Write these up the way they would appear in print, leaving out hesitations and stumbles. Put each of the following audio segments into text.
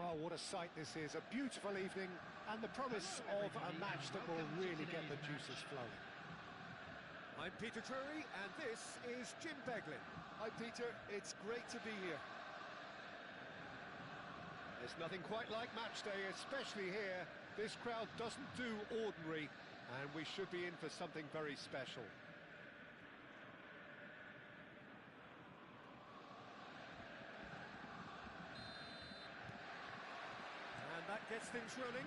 Well, what a sight this is. A beautiful evening and the promise of a match that will really get the juices flowing. I'm Peter Drury and this is Jim Beglin. Hi Peter, it's great to be here. There's nothing quite like match day, especially here. This crowd doesn't do ordinary and we should be in for something very special. And that gets things running.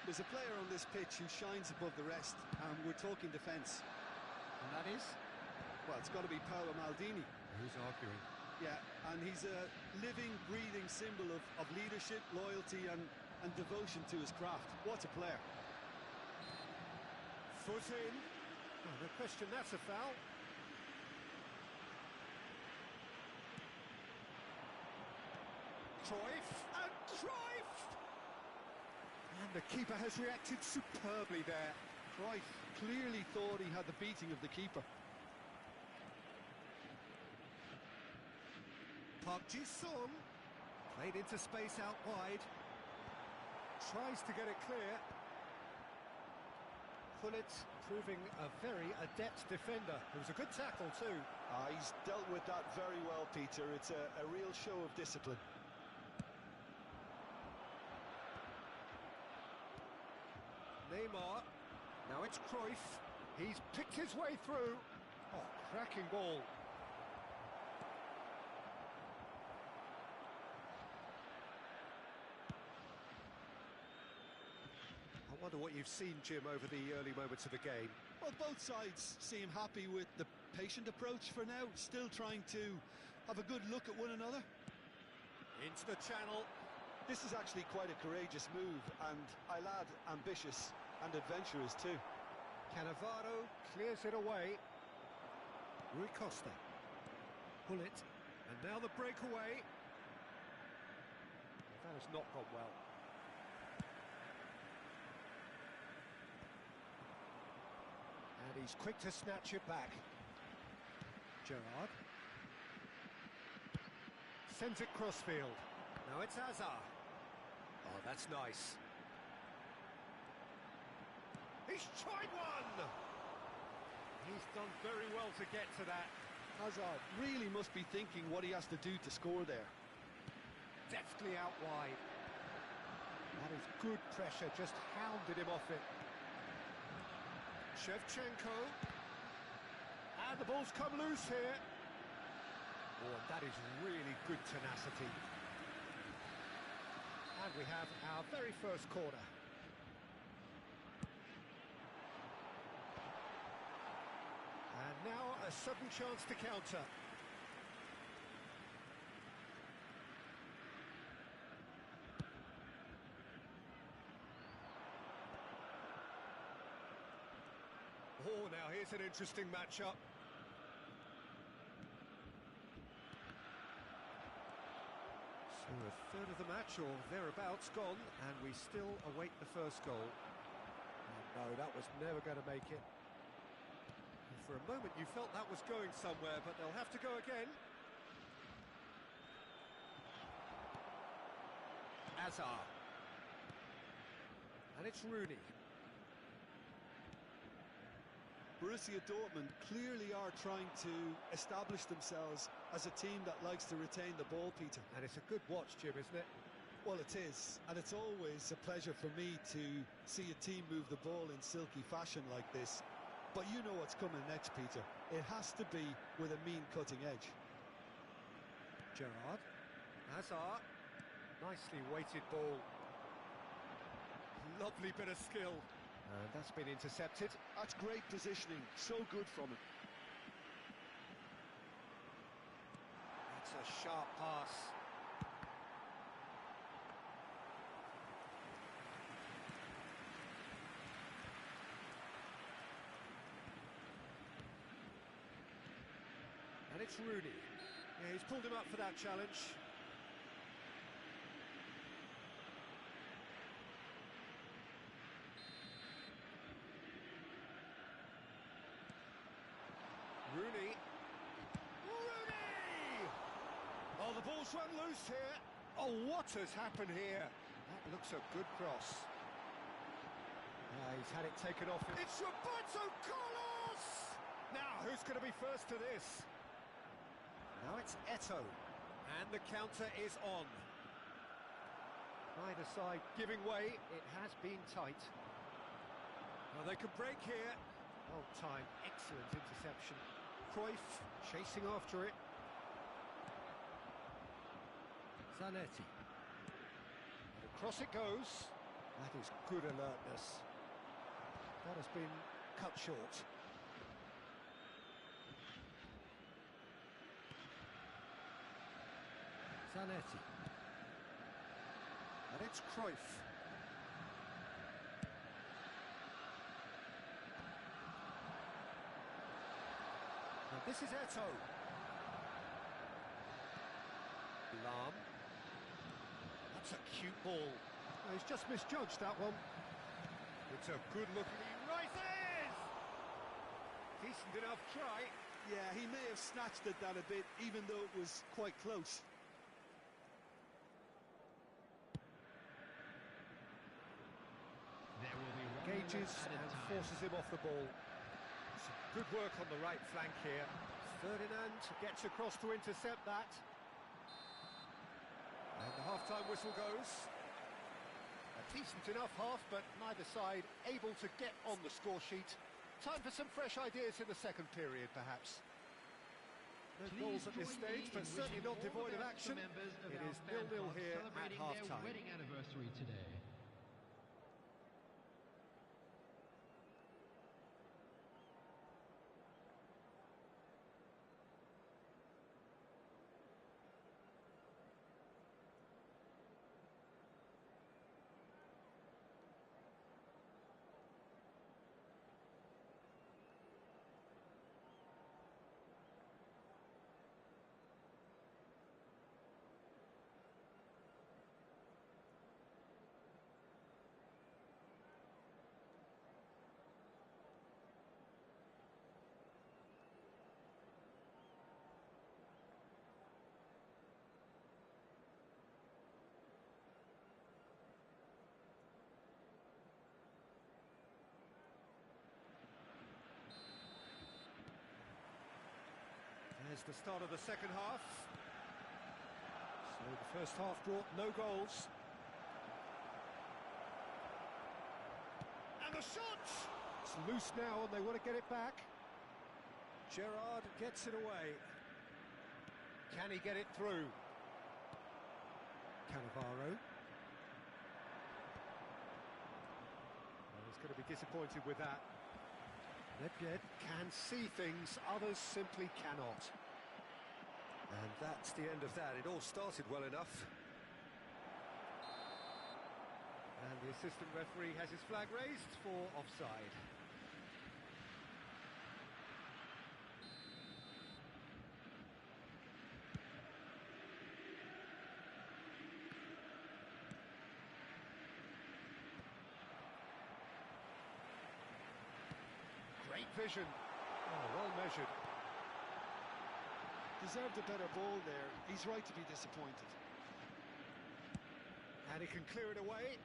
There's a player on this pitch who shines above the rest, and we're talking defence. And that is? Well, it's got to be Paolo Maldini. Who's arguing? Yeah, and he's a living, breathing symbol of leadership, loyalty and devotion to his craft. What a player. Foot in. Oh, no question, that's a foul. Cruyff, and Cruyff! And the keeper has reacted superbly there. Cruyff clearly thought he had the beating of the keeper. Park Ji-sung, played into space out wide. Tries to get it clear. Pullet proving a very adept defender. It was a good tackle too. He's dealt with that very well, Peter. It's a real show of discipline. Neymar, now it's Cruyff, he's picked his way through. Oh, cracking ball. I wonder what you've seen, Jim, over the early moments of the game. Well, both sides seem happy with the patient approach for now, still trying to have a good look at one another. Into the channel. This is actually quite a courageous move, and I'll add ambitious and adventurous too. Cannavaro clears it away. Rui Costa. Pullet, and now the breakaway. That has not gone well. And he's quick to snatch it back. Gerrard. Sends it crossfield. Now it's Hazard. Oh, that's nice. He's tried one! He's done very well to get to that. Hazard really must be thinking what he has to do to score there. Deftly out wide. That is good pressure, just hounded him off it. Shevchenko. And the ball's come loose here. Oh, and that is really good tenacity. And we have our very first corner. And now a sudden chance to counter. Oh, now here's an interesting matchup. So a third of the match, or thereabouts, gone, and we still await the first goal. Oh, no, that was never going to make it. And for a moment you felt that was going somewhere, but they'll have to go again. Hazard. And it's Rooney. Borussia Dortmund clearly are trying to establish themselves as a team that likes to retain the ball, Peter. And it's a good watch, Jim, isn't it? Well, it is, and it's always a pleasure for me to see a team move the ball in silky fashion like this. But you know what's coming next, Peter. It has to be with a mean cutting edge. Gerrard. Hazard. Nicely weighted ball. Lovely bit of skill. And that's been intercepted. That's great positioning, so good from him. That's a sharp pass. And it's Rooney. Yeah, he's pulled him up for that challenge. Rooney. Rooney! Oh, the ball's run loose here. Oh, what has happened here? That looks a good cross. He's had it taken off. It's Roberto Carlos! Now, who's going to be first to this? Now it's Eto'o. And the counter is on. Either side giving way. It has been tight. Well, they could break here. Well timed, excellent interception. Cruyff chasing after it. Zanetti. And across it goes. That is good alertness. That has been cut short. Zanetti. And it's Cruyff. And this is Eto'o. Lam. That's a cute ball. Oh, he's just misjudged that one. It's a good looking. He rises! Decent enough try. Yeah, he may have snatched at that a bit, even though it was quite close. Engages and forces him off the ball. Some good work on the right flank here. Ferdinand gets across to intercept that. And the half-time whistle goes. A decent enough half, but neither side able to get on the score sheet. Time for some fresh ideas in the second period, perhaps. No goals at this stage, but certainly not devoid of action. It is 0-0 here at half-time. Wedding anniversary today. There's the start of the second half. So the first half brought no goals. And the shot! It's loose now and they want to get it back. Gerrard gets it away. Can he get it through? Cannavaro. Well, he's going to be disappointed with that. Nedved can see things, others simply cannot. And that's the end of that. It all started well enough. And the assistant referee has his flag raised for offside. Great vision. Oh, well measured. Deserved a better ball there. He's right to be disappointed. And he can clear it away.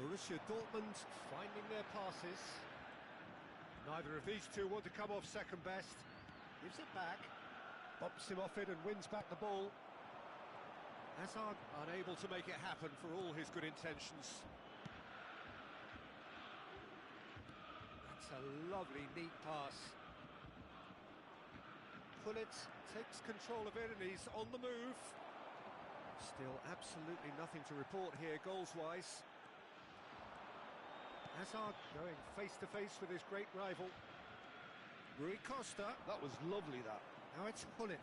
Borussia Dortmund finding their passes. Neither of these two want to come off second best. Gives it back. Bumps him off it and wins back the ball. Hazard unable to make it happen for all his good intentions. That's a lovely, neat pass. Pullet takes control of it and he's on the move. Still absolutely nothing to report here goals-wise. Hazard going face-to-face with his great rival. Rui Costa. That was lovely, that. Now it's Pullet.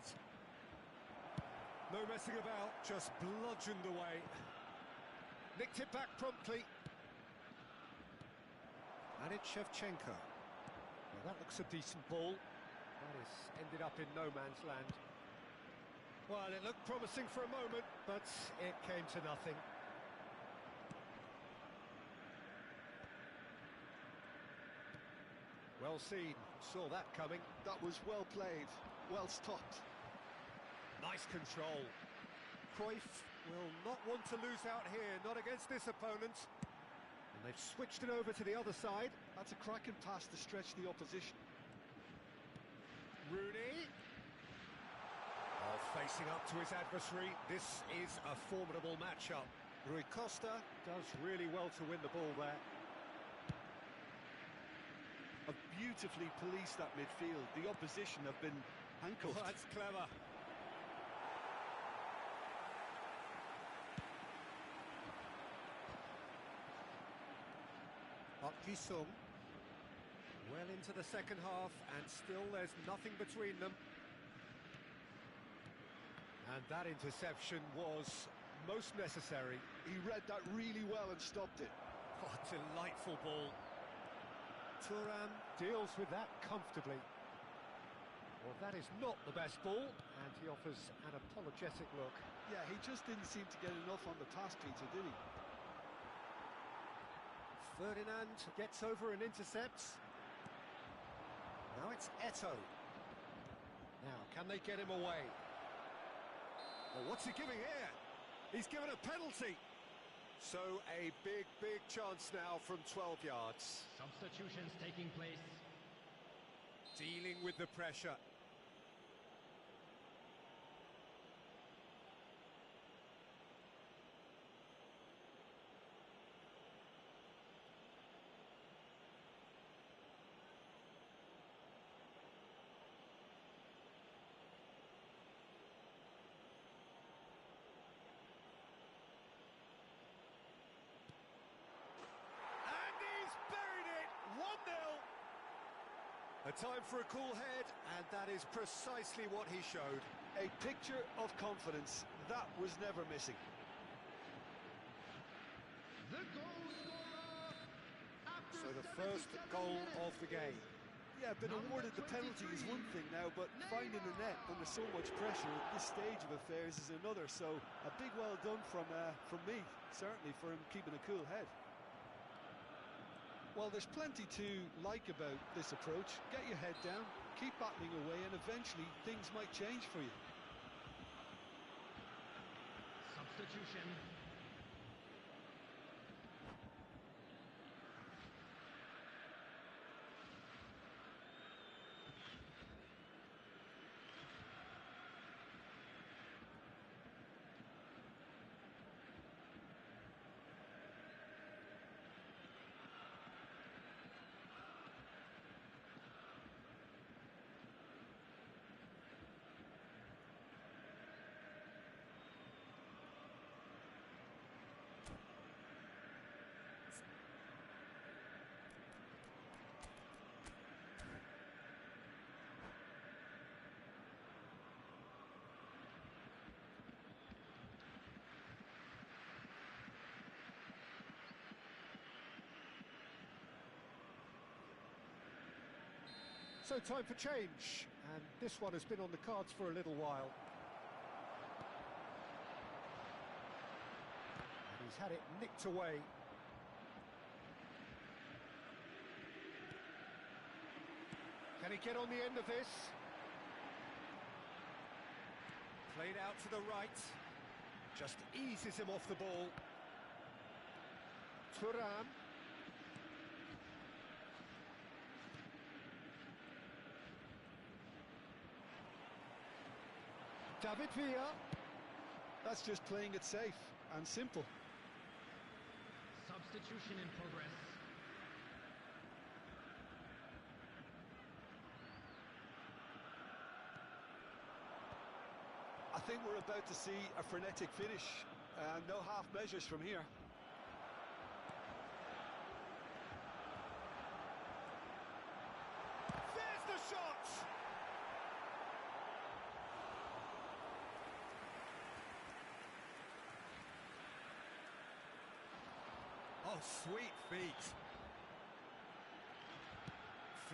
No messing about, just bludgeoned away. Nicked it back promptly. And it's Shevchenko. Well, that looks a decent ball. That has ended up in no man's land. Well, it looked promising for a moment, but it came to nothing. Well seen, saw that coming. That was well played, well stopped. Nice control. Cruyff will not want to lose out here, not against this opponent. And they've switched it over to the other side. That's a cracking pass to stretch the opposition. Rooney. Oh, facing up to his adversary. This is a formidable matchup. Rui Costa does really well to win the ball there. Beautifully policed that midfield. The opposition have been handcuffed. Oh, that's clever. Park Ji-sung. Well into the second half, and still there's nothing between them. And that interception was most necessary. He read that really well and stopped it. Oh, delightful ball. Thuram deals with that comfortably. Well, that is not the best ball, and he offers an apologetic look. Yeah, he just didn't seem to get enough on the pass, Peter, did he? Ferdinand gets over and intercepts. Now it's Eto'o. Now, can they get him away? Oh, what's he giving here? He's given a penalty. So a big chance now from 12 yards. Substitutions taking place. Dealing with the pressure. A time for a cool head, and that is precisely what he showed. A picture of confidence. That was never missing. The goal scorer after So the first goal of the game. Yeah, been awarded the penalty is one thing now, but finding the net when there's so much pressure at this stage of affairs is another. So a big well done from me, certainly, for him keeping a cool head. Well, there's plenty to like about this approach. Get your head down, keep battling away, and eventually things might change for you. Substitution. So time for change, and this one has been on the cards for a little while. And he's had it nicked away. Can he get on the end of this? Played out to the right. Just eases him off the ball. Thuram. David Villa. That's just playing it safe and simple. Substitution in progress. I think we're about to see a frenetic finish. No half measures from here. There's the shot! Oh, sweet feet.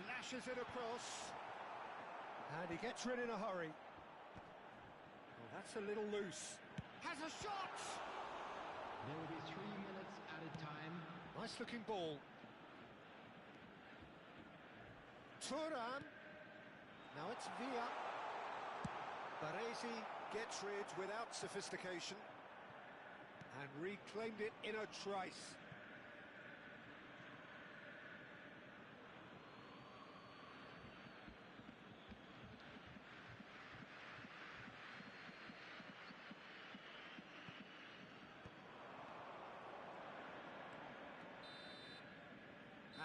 Flashes it across. And he gets rid in a hurry. Well, that's a little loose. Has a shot! There will be 3 minutes added time. Nice looking ball. Turan. Now it's Villa. Baresi gets rid without sophistication and reclaimed it in a trice.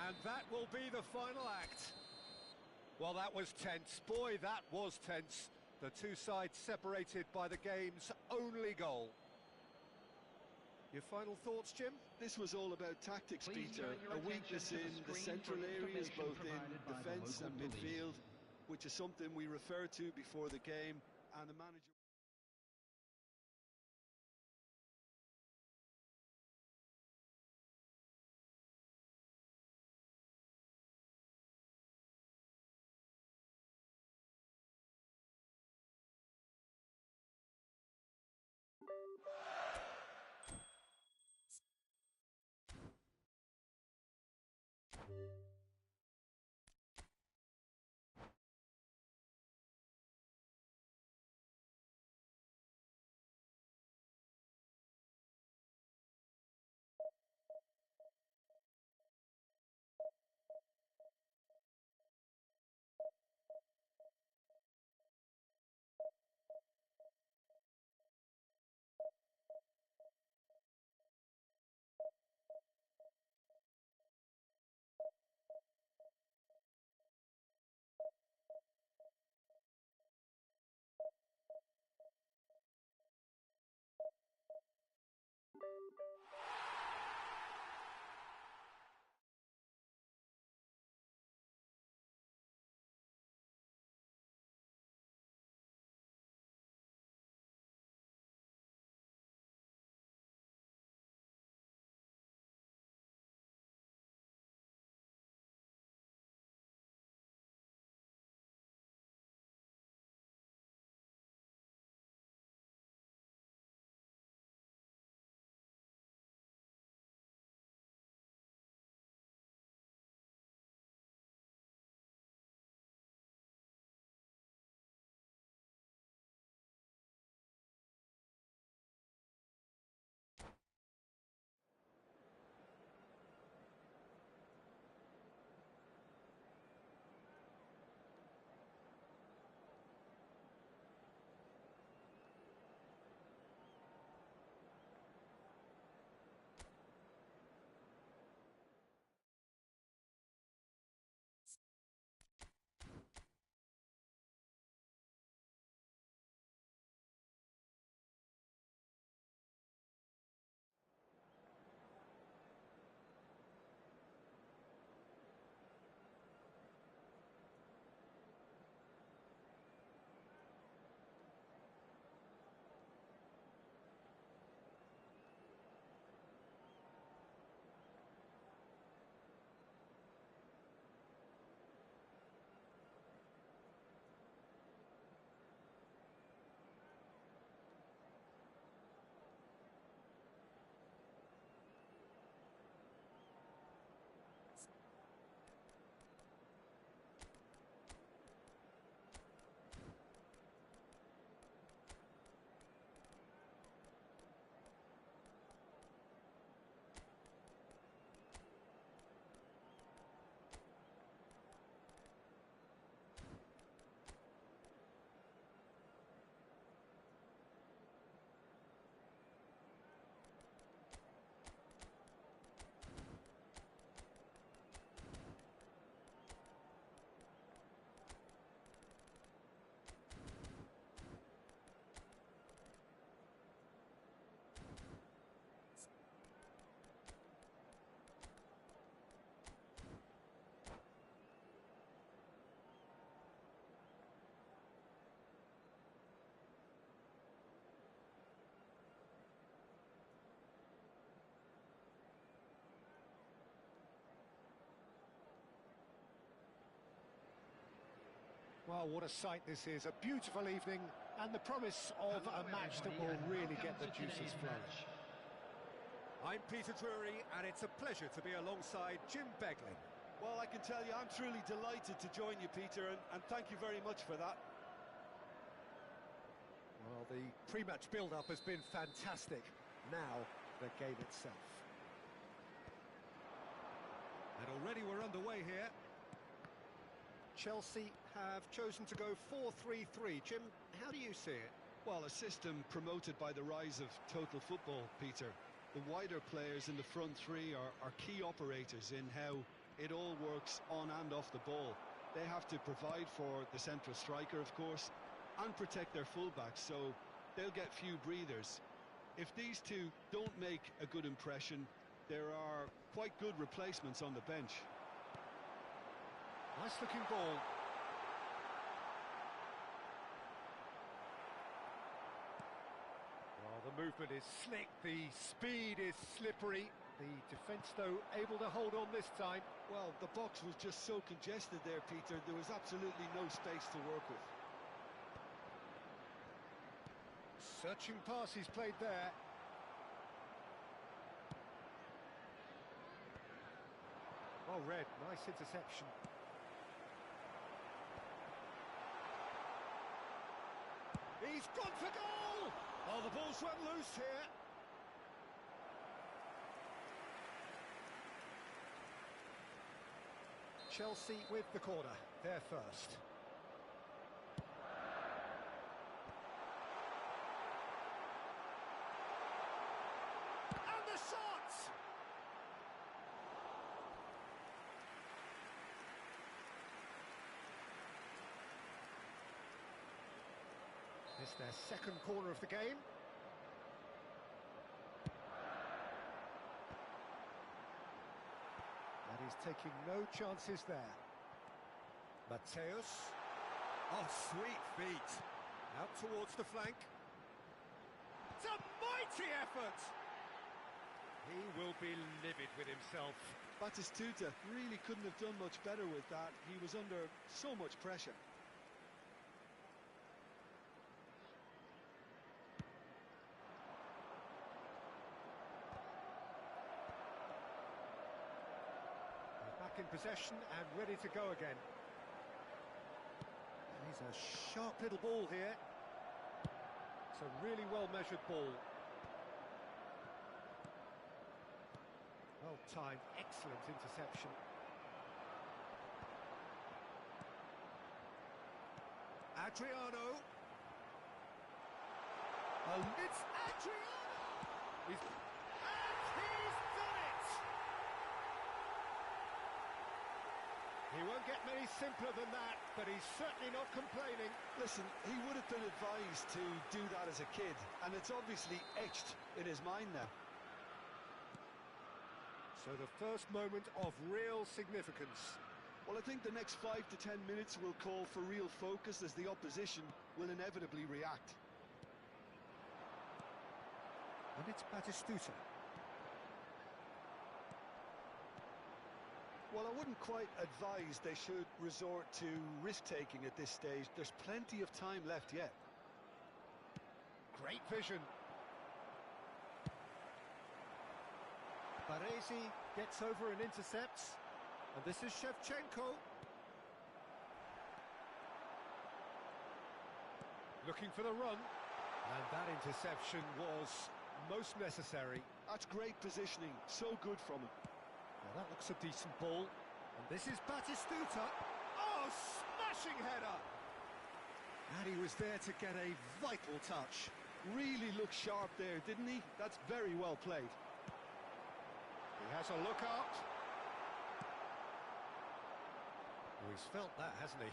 And that will be the final act. Well, that was tense. Boy, that was tense. The two sides separated by the game's only goal. Your final thoughts, Jim? This was all about tactics, Please Peter. turn your A weakness attention to in the the screen central for areas, information both in provided by the defence local and police. midfield, which is something we referred to before the game, and the manager... Well, what a sight this is. A beautiful evening and the promise of a match that will really get the juices flowing. I'm Peter Drury, and it's a pleasure to be alongside Jim Beglin. Well, I can tell you, I'm truly delighted to join you, Peter, and thank you very much for that. Well, the pre-match build-up has been fantastic. Now, the game itself. And already we're underway here. Chelsea have chosen to go 4-3-3. Jim, how do you see it? Well, a system promoted by the rise of total football, Peter. The wider players in the front three are key operators in how it all works on and off the ball. They have to provide for the central striker, of course, and protect their fullbacks, so they'll get few breathers. If these two don't make a good impression, there are quite good replacements on the bench. Nice looking ball. Well, the movement is slick, the speed is slippery. The defence, though, able to hold on this time. Well, the box was just so congested there, Peter. There was absolutely no space to work with. Searching pass he's played there. Oh, Red, nice interception. He's gone for goal! Oh, the ball's run loose here. Chelsea with the corner, they're first. And the shot! It's their second corner of the game. And he's taking no chances there. Mateus. Oh, sweet feet. Out towards the flank. It's a mighty effort! He will be livid with himself. Batistuta really couldn't have done much better with that. He was under so much pressure. Back in possession and ready to go again. He's a sharp little ball here. It's a really well-measured ball. Well-timed, excellent interception. Adriano. Oh, it's Adriano! And he's done it! He won't get many simpler than that, but he's certainly not complaining. Listen, he would have been advised to do that as a kid, and it's obviously etched in his mind now. So the first moment of real significance. Well, I think the next 5 to 10 minutes will call for real focus as the opposition will inevitably react. And it's Batistuta. Well, I wouldn't quite advise they should resort to risk-taking at this stage. There's plenty of time left yet. Great vision. Baresi gets over and intercepts. And this is Shevchenko. Looking for the run. And that interception was most necessary. That's great positioning. So good from him. Now that looks a decent ball. And this is Batistuta. Oh, smashing header! And he was there to get a vital touch. Really looked sharp there, didn't he? That's very well played. He has a look out. Oh, he's felt that, hasn't he?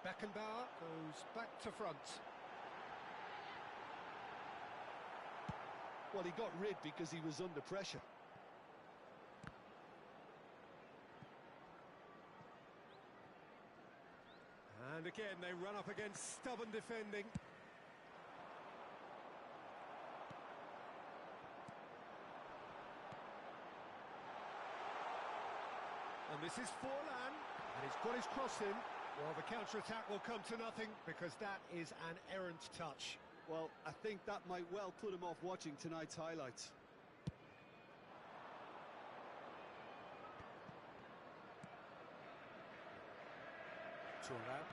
Beckenbauer goes back to front. Well, he got rid because he was under pressure. And again, they run up against stubborn defending. And this is Forlan, and he's got his cross in. Well, the counter-attack will come to nothing because that is an errant touch. Well, I think that might well put him off watching tonight's highlights. Turan.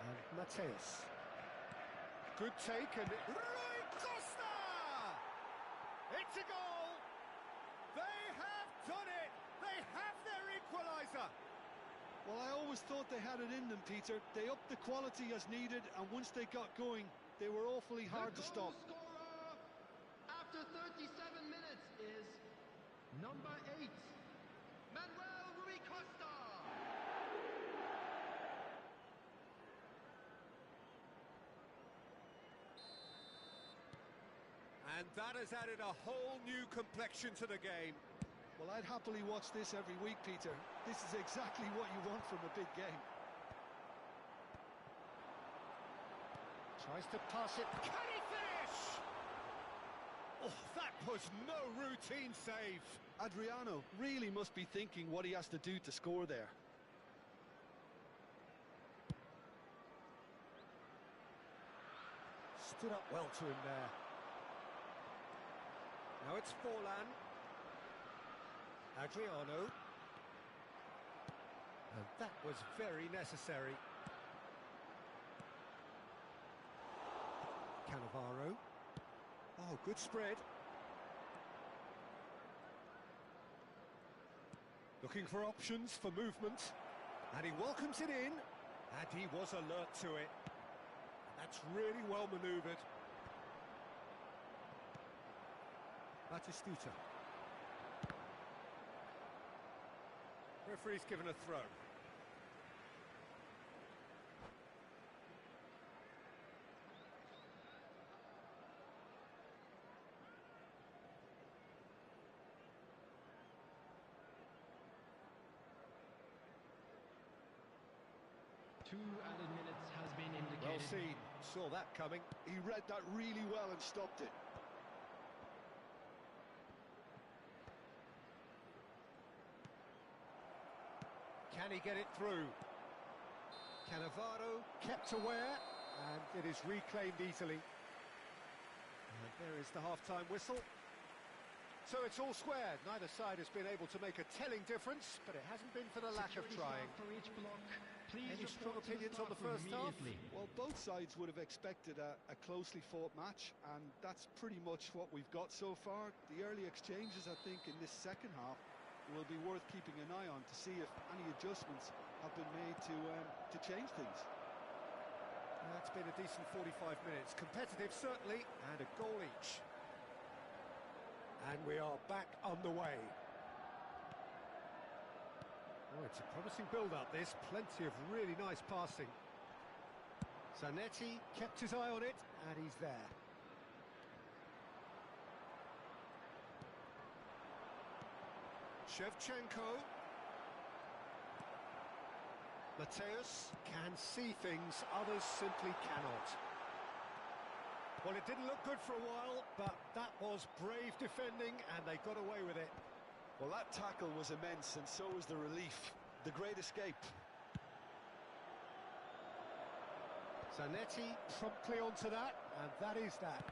And Mateus. Good take and... Rui Costa! It's a goal! They have done it! They have their equaliser! Well, I always thought they had it in them, Peter. They upped the quality as needed, and once they got going, they were awfully hard to stop. The goal scorer after 37 minutes is number 8, Manuel Rui Costa. And that has added a whole new complexion to the game. Well, I'd happily watch this every week, Peter. This is exactly what you want from a big game. Tries to pass it. Can he finish? Oh, that was no routine save. Adriano really must be thinking what he has to do to score there. Stood up well to him there. Now it's Forlan. Adriano. And that was very necessary. Cannavaro. Oh, good spread. Looking for options for movement. And he welcomes it in. And he was alert to it. That's really well manoeuvred. Batistuta. Referee's given a throw. Two added minutes has been indicated. Well seen. Saw that coming. He read that really well and stopped it. Can he get it through? Cannavaro kept aware, and it is reclaimed easily. And there is the half-time whistle. So it's all squared. Neither side has been able to make a telling difference, but it hasn't been for the lack of Security trying. staff for each block, please Any strong report to opinions on the staff first half? immediately. Well, both sides would have expected a closely fought match, and that's pretty much what we've got so far. The early exchanges, I think, in this second half will be worth keeping an eye on to see if any adjustments have been made to change things. That's been a decent 45 minutes. Competitive, certainly, and a goal each. And we are back underway. Oh, it's a promising build-up, this. Plenty of really nice passing. Zanetti kept his eye on it, and he's there. Shevchenko. Mateus can see things others simply cannot. Well, it didn't look good for a while, but that was brave defending, and they got away with it. Well, that tackle was immense, and so was the relief. The great escape. Zanetti promptly onto that, and that is that.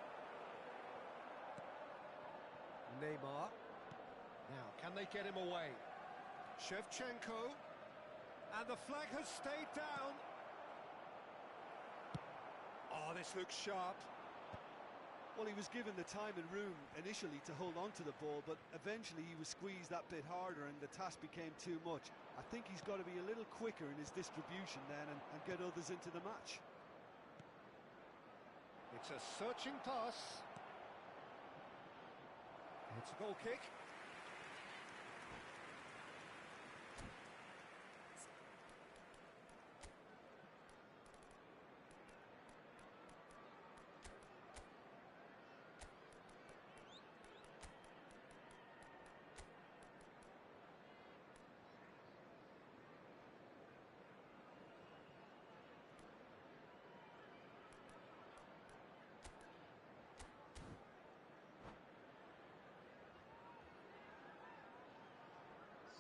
Neymar. Now, can they get him away? Shevchenko. And the flag has stayed down. Oh, this looks sharp. Well, he was given the time and room initially to hold on to the ball, but eventually he was squeezed that bit harder and the task became too much. I think he's got to be a little quicker in his distribution then and get others into the match. It's a searching pass. It's a goal kick.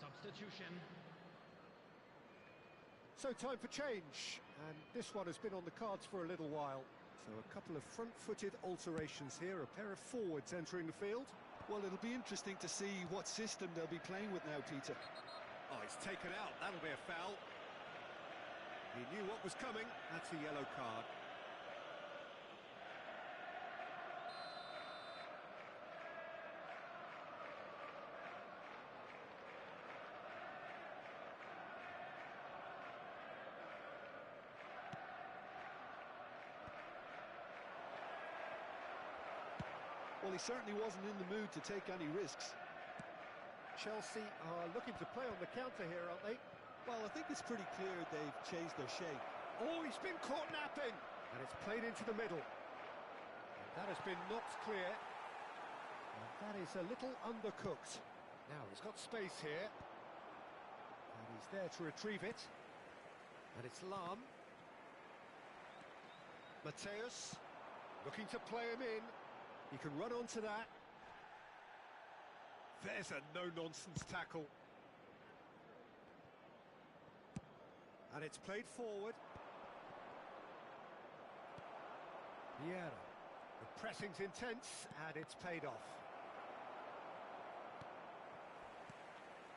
Substitution. So time for change, and this one has been on the cards for a little while. So a couple of front-footed alterations here, a pair of forwards entering the field. Well, it'll be interesting to see what system they'll be playing with now, Peter. Oh, he's taken out, that'll be a foul. He knew what was coming. That's a yellow card. Well, he certainly wasn't in the mood to take any risks. Chelsea are looking to play on the counter here, aren't they? Well, I think it's pretty clear they've changed their shape. Oh, he's been caught napping! And it's played into the middle. And that has been knocked clear. And that is a little undercooked. Now, he's got space here. And he's there to retrieve it. And it's Lahm. Mateus, looking to play him in. He can run onto that. There's a no-nonsense tackle. And it's played forward. Vieira. The pressing's intense, and it's paid off.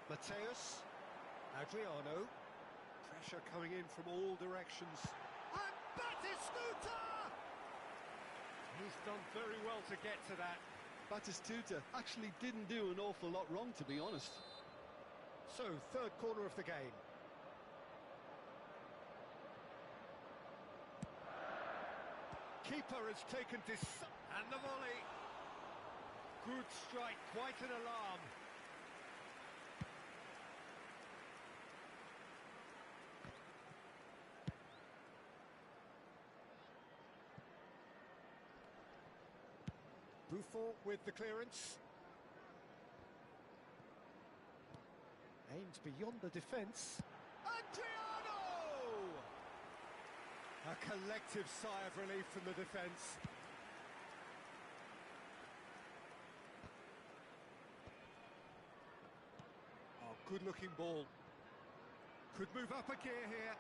Mateus. Adriano. Pressure coming in from all directions. And Batistuta! He's done very well to get to that. Batistuta actually didn't do an awful lot wrong, to be honest. So, third corner of the game. Keeper has taken this, and the volley. Good strike, quite an alarm. Buffon with the clearance. Aims beyond the defence. Adriano! A collective sigh of relief from the defence. Oh, good-looking ball. Could move up a gear here.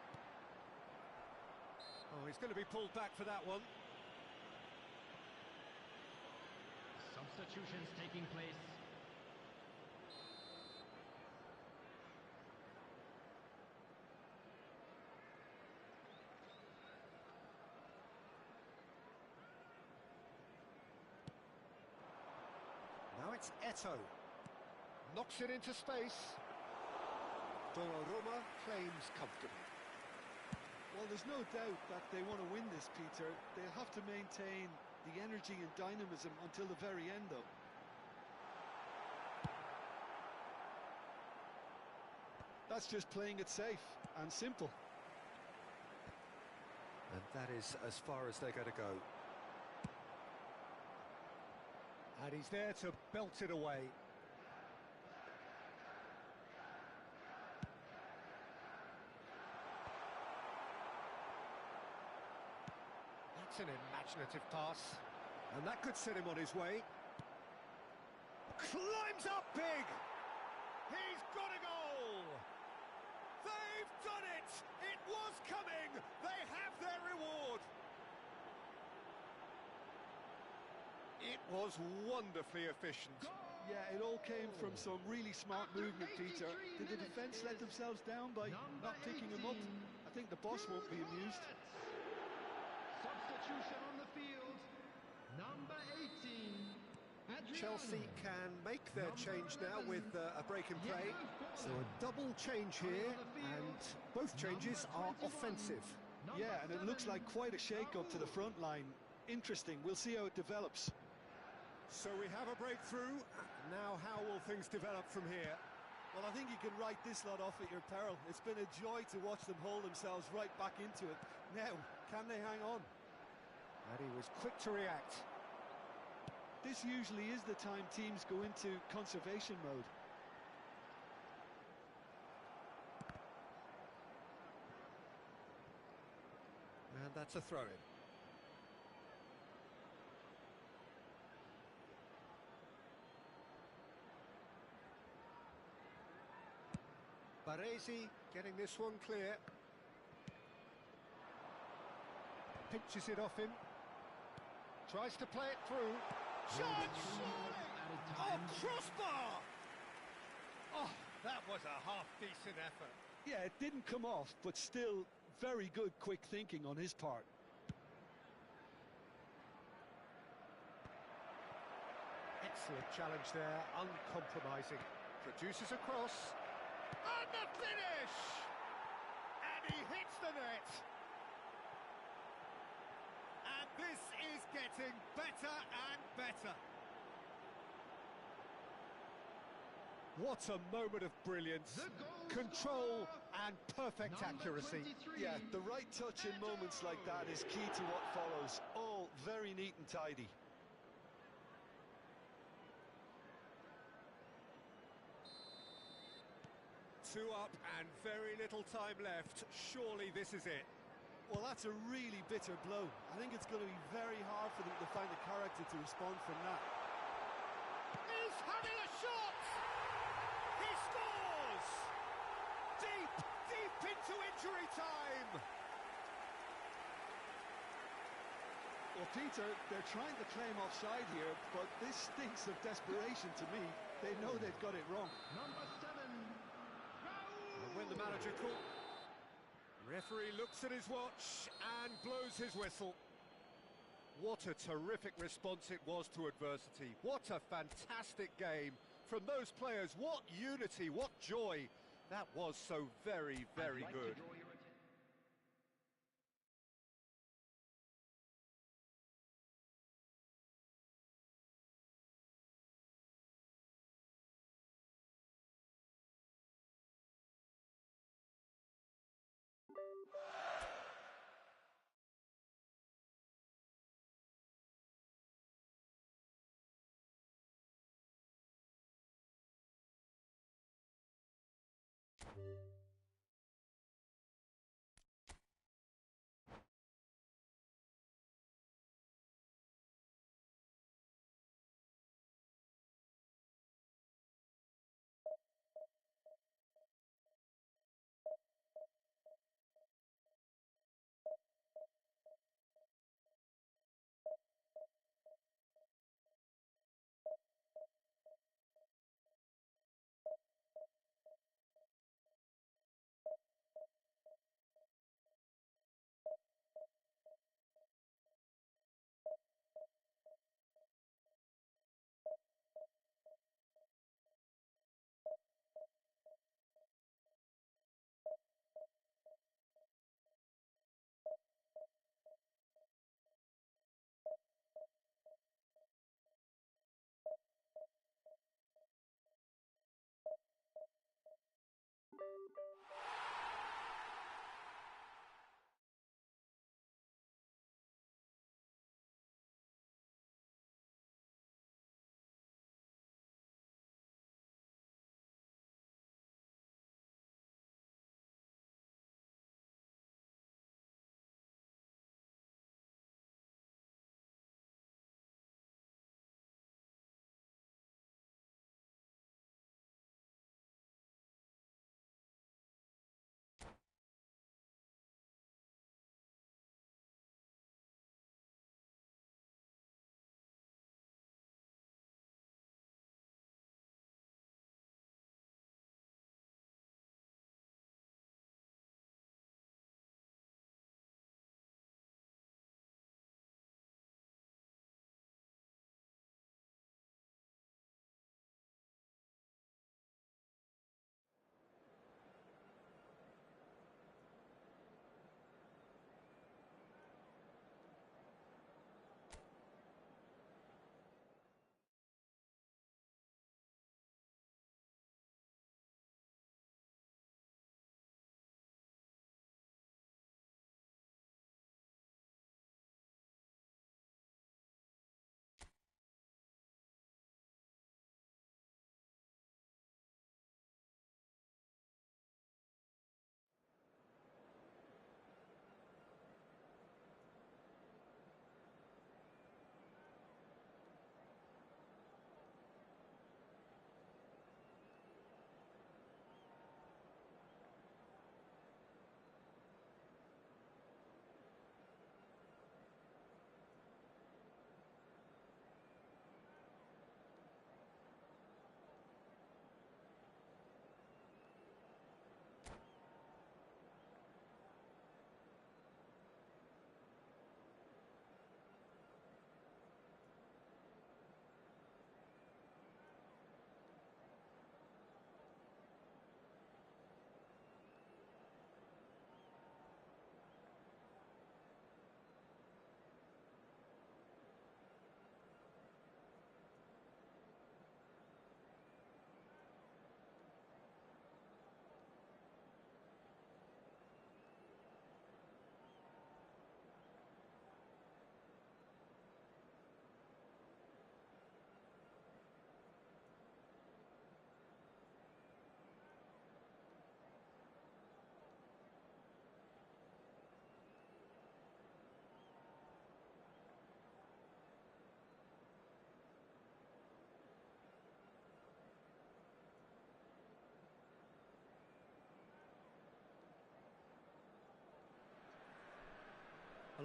Oh, he's going to be pulled back for that one. Substitutions taking place. Now it's Eto. Knocks it into space. Donnarumma claims comfortably. Well, there's no doubt that they want to win this, Peter. They'll have to maintain the energy and dynamism until the very end, though. That's just playing it safe and simple. And that is as far as they're going to go. And he's there to belt it away. That's an imaginative pass. And that could set him on his way. Climbs up big! He's got a goal! They've done it! It was coming! They have their reward! It was wonderfully efficient. Yeah, it all came from some really smart movement, Peter. Did the defence let themselves down by not picking him up? I think the boss won't be amused. Substitution on the field. Number 18. Adriano. Chelsea can make their change now with a break in play. So a double change here, and both changes are offensive. Yeah, and it looks like quite a shake-up to the front line. Interesting, we'll see how it develops. So we have a breakthrough. Now how will things develop from here? Well, I think you can write this lot off at your peril. It's been a joy to watch them hold themselves right back into it. Now, can they hang on? And he was quick to react. This usually is the time teams go into conservation mode. And that's a throw-in. Baresi getting this one clear. Pinches it off him. Tries to play it through. Shot! Oh, crossbar! Oh, that was a half-decent effort. Yeah, it didn't come off, but still Very good quick thinking on his part. Excellent challenge there, uncompromising. Produces a cross. And the finish! And he hits the net! And this is getting better and better. What a moment of brilliance, control and perfect accuracy. Yeah, the right touch in moments like that is key to what follows. All very neat and tidy. Two up and very little time left. Surely this is it. Well, that's a really bitter blow. I think it's going to be very hard for them to find the character to respond from that. He's having a shot! He scores! Deep, deep into injury time! Well, Peter, they're trying to claim offside here, but this stinks of desperation to me. They know they've got it wrong. Number 7. And when the manager calls, referee looks at his watch and blows his whistle. What a terrific response it was to adversity. What a fantastic game from those players. What unity, what joy. That was so very, very good.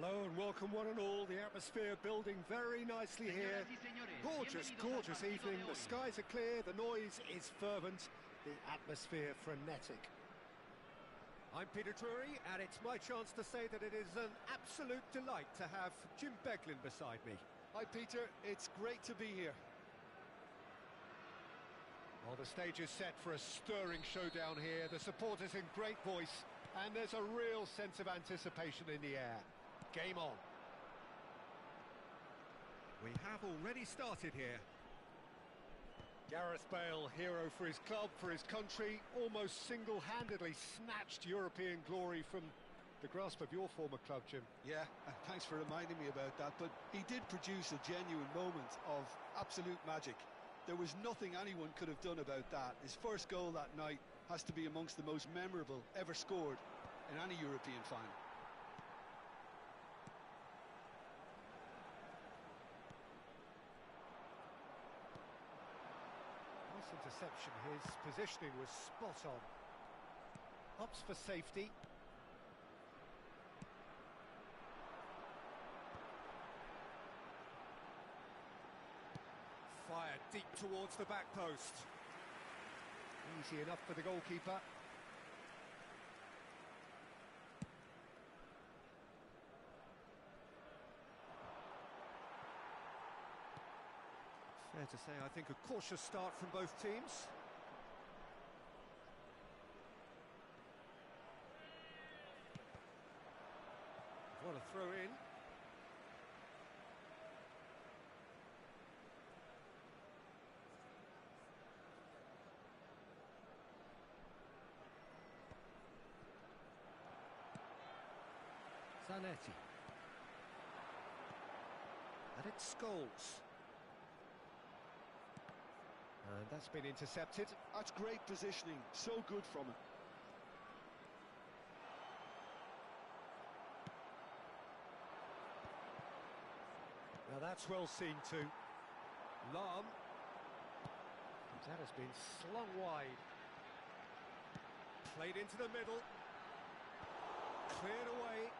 Hello and welcome one and all. The atmosphere building very nicely here. Gorgeous, gorgeous evening. The skies are clear, the noise is fervent, the atmosphere frenetic. I'm Peter Drury, and it's my chance to say that it is an absolute delight to have Jim Beglin beside me. Hi Peter, it's great to be here. Well, the stage is set for a stirring showdown here. The supporters in great voice, and there's a real sense of anticipation in the air. Game on. We have already started here. Gareth Bale, hero for his club, for his country, almost single-handedly snatched European glory from the grasp of your former club, Jim. Yeah, thanks for reminding me about that, but he did produce a genuine moment of absolute magic. There was nothing anyone could have done about that. His first goal that night has to be amongst the most memorable ever scored in any European final. Interception, his positioning was spot on. Ups for safety. Fired deep towards the back post. Easy enough for the goalkeeper. Fair to say, I think a cautious start from both teams. What a throw in. Zanetti. And it's Scholes. And that's been intercepted. That's great positioning, so good from him. Now that's well seen too. Lam. That has been slung wide. Played into the middle. Cleared away.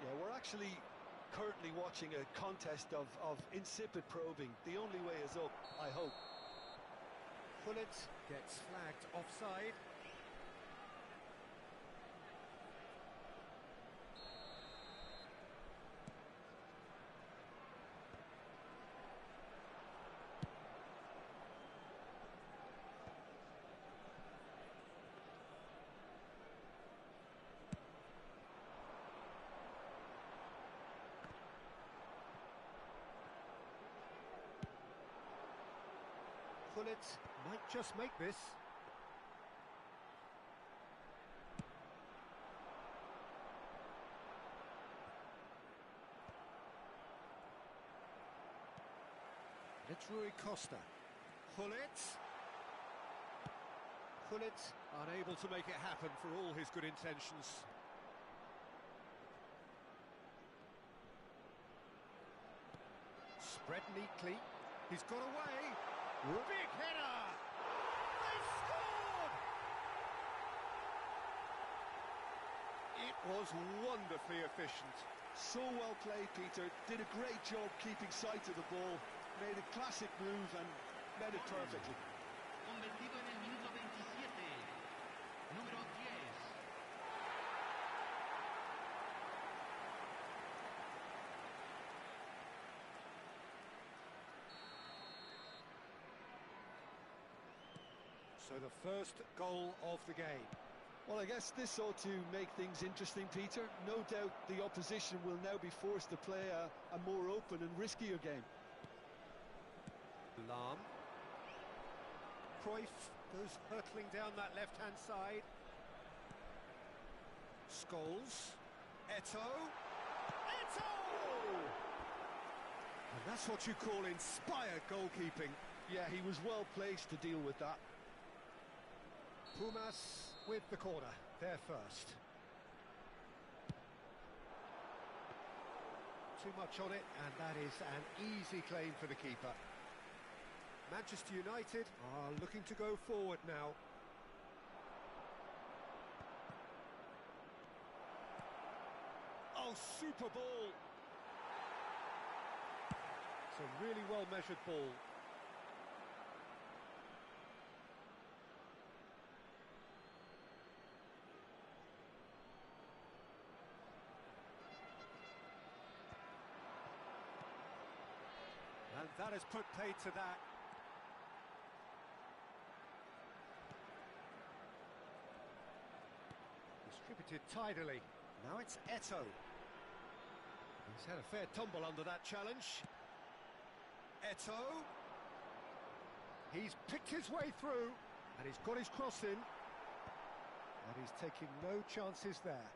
Yeah, we're actually currently watching a contest of insipid probing. The only way is up, I hope. Bullet gets flagged offside. Bullet might just make this. It's Rui Costa. Bullet. Bullet unable to make it happen for all his good intentions. Spread neatly. He's got away. Big header! They scored! It was wonderfully efficient. So well played, Peter. Did a great job keeping sight of the ball. Made a classic move and led it perfectly. Convertido en el minuto 27. Número 10. So the first goal of the game. Well, I guess this ought to make things interesting, Peter. No doubt the opposition will now be forced to play a more open and riskier game. Lam. Cruyff goes hurtling down that left-hand side. Scholes. Eto'o. Eto'o! And that's what you call inspired goalkeeping. Yeah, he was well placed to deal with that. Pumas with the corner, there first. Too much on it, and that is an easy claim for the keeper. Manchester United are looking to go forward now. super ball. It's a really well-measured ball. And that has put paid to that. Distributed tidily. Now it's Eto. He's had a fair tumble under that challenge. Eto. He's picked his way through, and he's got his cross in. And he's taking no chances there.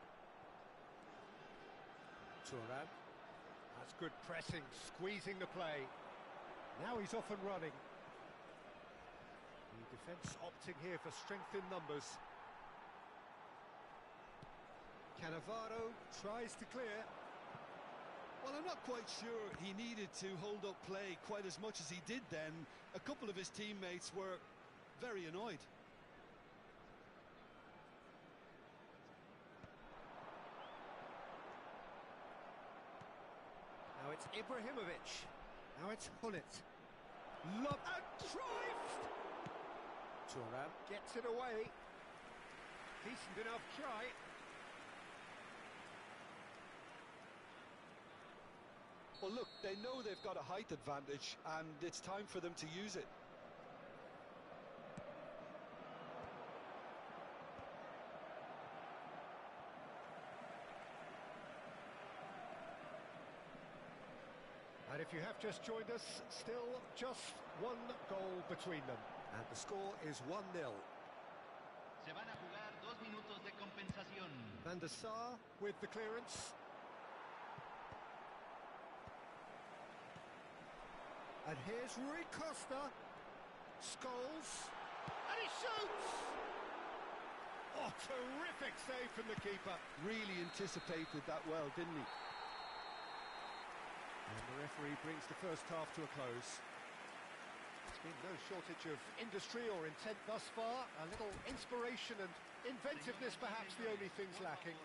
Thuram. That's good pressing, squeezing the play. Now he's off and running. The defence opting here for strength in numbers. Cannavaro tries to clear. Well, I'm not quite sure he needed to hold up play quite as much as he did then. A couple of his teammates were very annoyed. Now it's Ibrahimovic. Now it's Hullet. Lob and Cruyff! Thuram gets it away. Decent enough try. Well, look, they know they've got a height advantage, and it's time for them to use it. And if you have just joined us, still just one goal between them. And the score is 1-0. Se van a jugar 2 minutos de compensación. Van der Sar with the clearance. And here's Rui Costa. Scholes. And he shoots! Oh, terrific save from the keeper. Really anticipated that well, didn't he? And the referee brings the first half to a close. There's been no shortage of industry or intent thus far. A little inspiration and inventiveness, perhaps the only things lacking.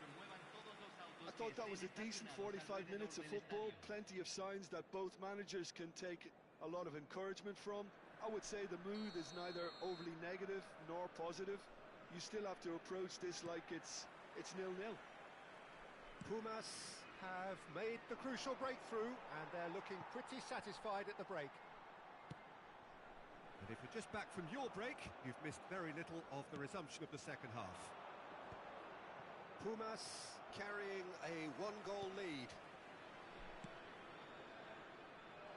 I thought that was a decent 45 minutes of football. Plenty of signs that both managers can take a lot of encouragement from. I would say the mood is neither overly negative nor positive. You still have to approach this like it's 0-0. Pumas have made the crucial breakthrough, and they're looking pretty satisfied at the break. And if you're just back from your break, you've missed very little of the resumption of the second half. Pumas carrying a 1-goal lead.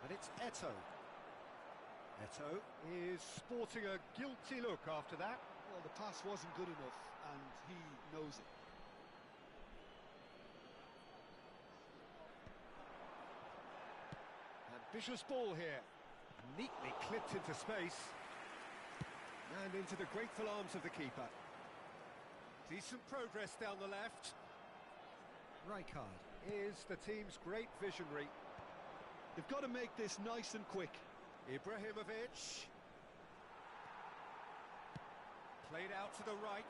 And it's Eto. Eto is sporting a guilty look after that. Well, the pass wasn't good enough, and he knows it. Ambitious ball here. Neatly clipped into space. And into the grateful arms of the keeper. Decent progress down the left. Rijkaard is the team's great visionary. They've got to make this nice and quick. Ibrahimovic. Played out to the right.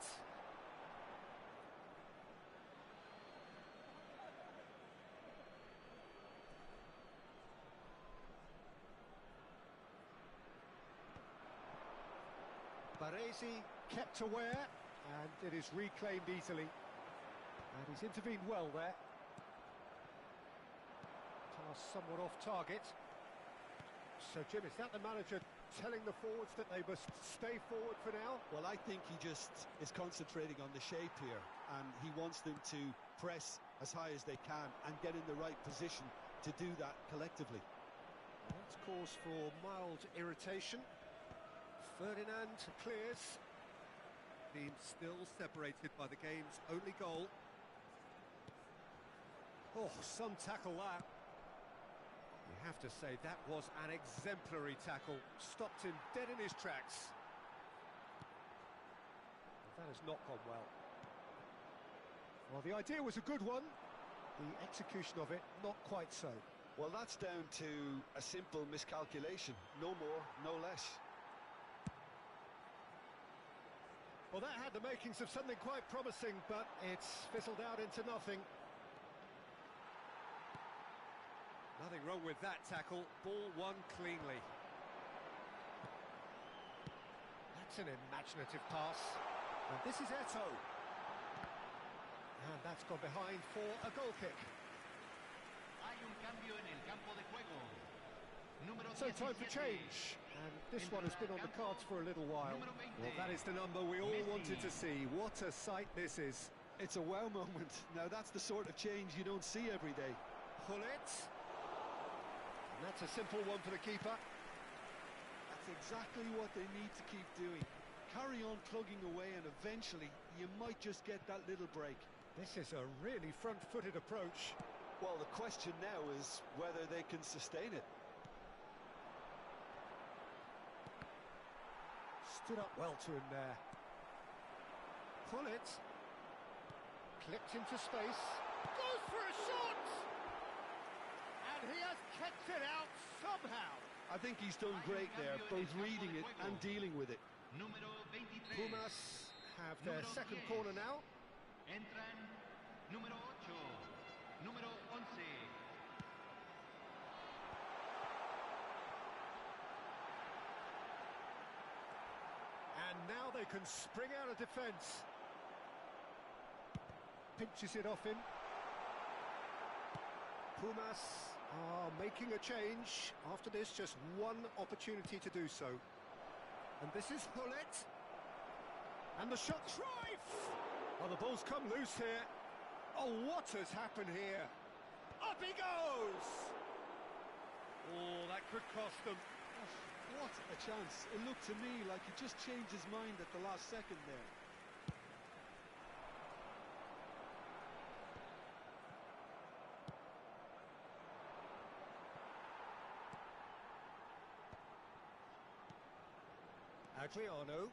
Baresi kept aware, and it is reclaimed easily. And he's intervened well there. Pass somewhat off target. So, Jim, is that the manager telling the forwards that they must stay forward for now? Well, I think he just is concentrating on the shape here, and he wants them to press as high as they can and get in the right position to do that collectively. Well, that's cause for mild irritation. Ferdinand clears. Team still separated by the game's only goal. Oh, some tackle that. You have to say that was an exemplary tackle. Stopped him dead in his tracks. That has not gone well. Well, the idea was a good one. The execution of it, not quite so. Well, that's down to a simple miscalculation. No more, no less. Well, that had the makings of something quite promising, but it's fizzled out into nothing. Nothing wrong with that tackle. Ball won cleanly. That's an imaginative pass. And this is Eto. And that's gone behind for a goal kick. Hay un cambio en el campo de juego. Número So time for 17. change. And this one has been on the cards for a little while. Well, that is the number we all wanted to see. What a sight this is. It's a wow moment. Now that's the sort of change you don't see every day. Pull it. And that's a simple one for the keeper. That's exactly what they need to keep doing. Carry on plugging away and eventually you might just get that little break. This is a really front-footed approach. Well, the question now is whether they can sustain it. Stood up well to him there. Pull it. Clipped into space. Goes for a shot! And he has kept it out somehow. I think he's done great there, both reading it and dealing with it. Número 23. Pumas have their second corner now. Entran número 8, número 11. And now they can spring out of defence. Pinches it off him. Pumas are making a change. After this, just one opportunity to do so. And this is Hullet. And the shot. Cruyff! Oh, the ball's come loose here. Oh, what has happened here? Up he goes! Oh, that could cost them. What a chance. It looked to me like he just changed his mind at the last second there. Agliano.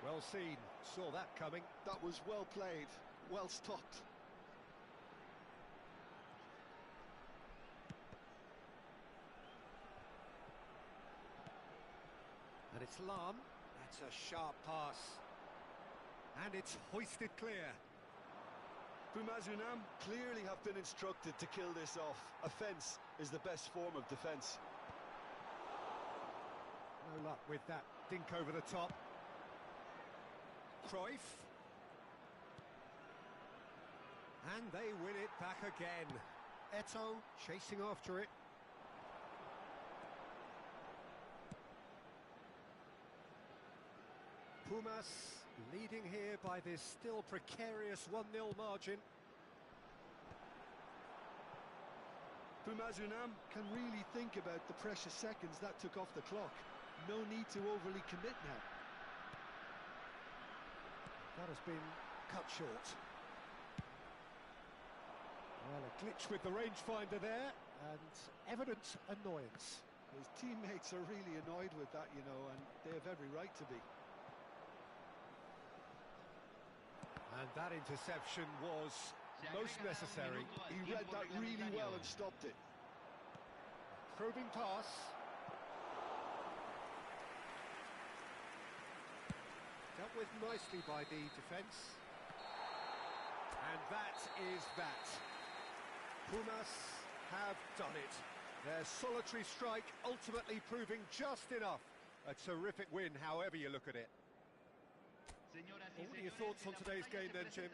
Well seen. Saw that coming. That was well played, well stopped. And it's Lam. That's a sharp pass. And it's hoisted clear. Pumas Unam clearly have been instructed to kill this off. Offence is the best form of defence. No luck with that dink over the top. Cruyff. And they win it back again. Eto chasing after it. Pumas leading here by this still precarious 1-0 margin. Pumas Unam can really think about the precious seconds that took off the clock. No need to overly commit now. That has been cut short. Well, a glitch with the rangefinder there, and evident annoyance. His teammates are really annoyed with that, you know, and they have every right to be. And that interception was most necessary. He read that really well and stopped it. Probing pass. Dealt with nicely by the defence. And that is that. Pumas have done it. Their solitary strike ultimately proving just enough. A terrific win, however you look at it. What are your thoughts on today's game then, Jim?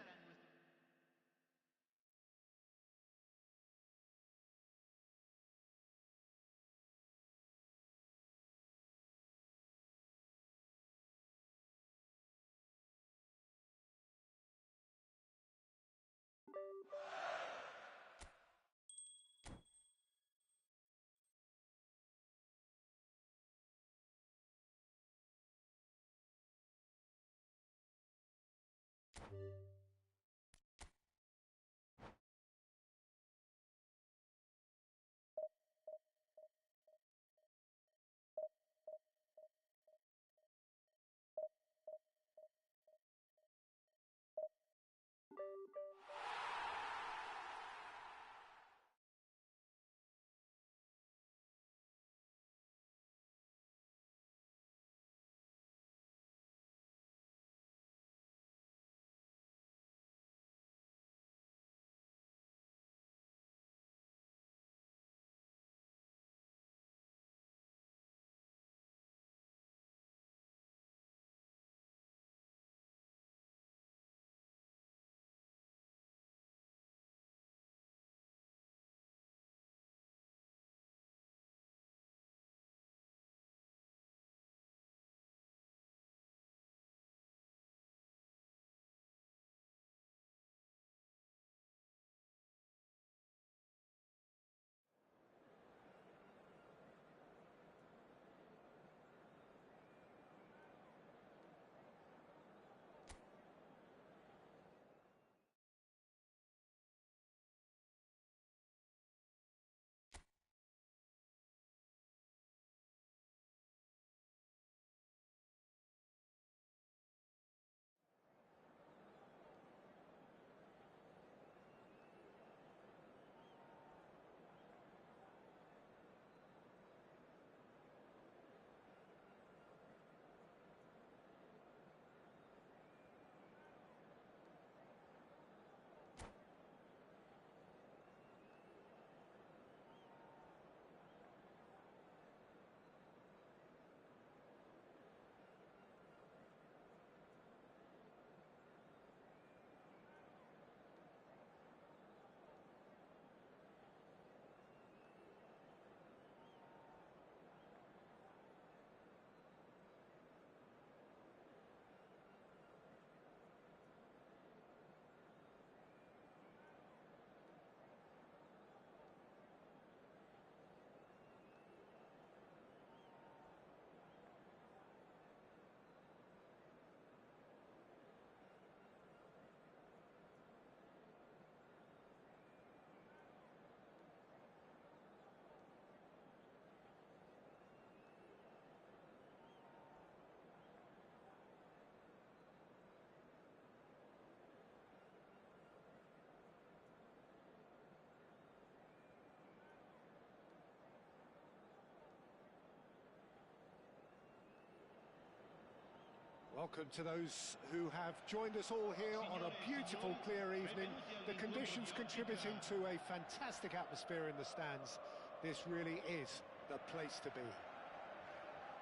Welcome to those who have joined us all here on a beautiful, clear evening. The conditions contributing to a fantastic atmosphere in the stands. This really is the place to be.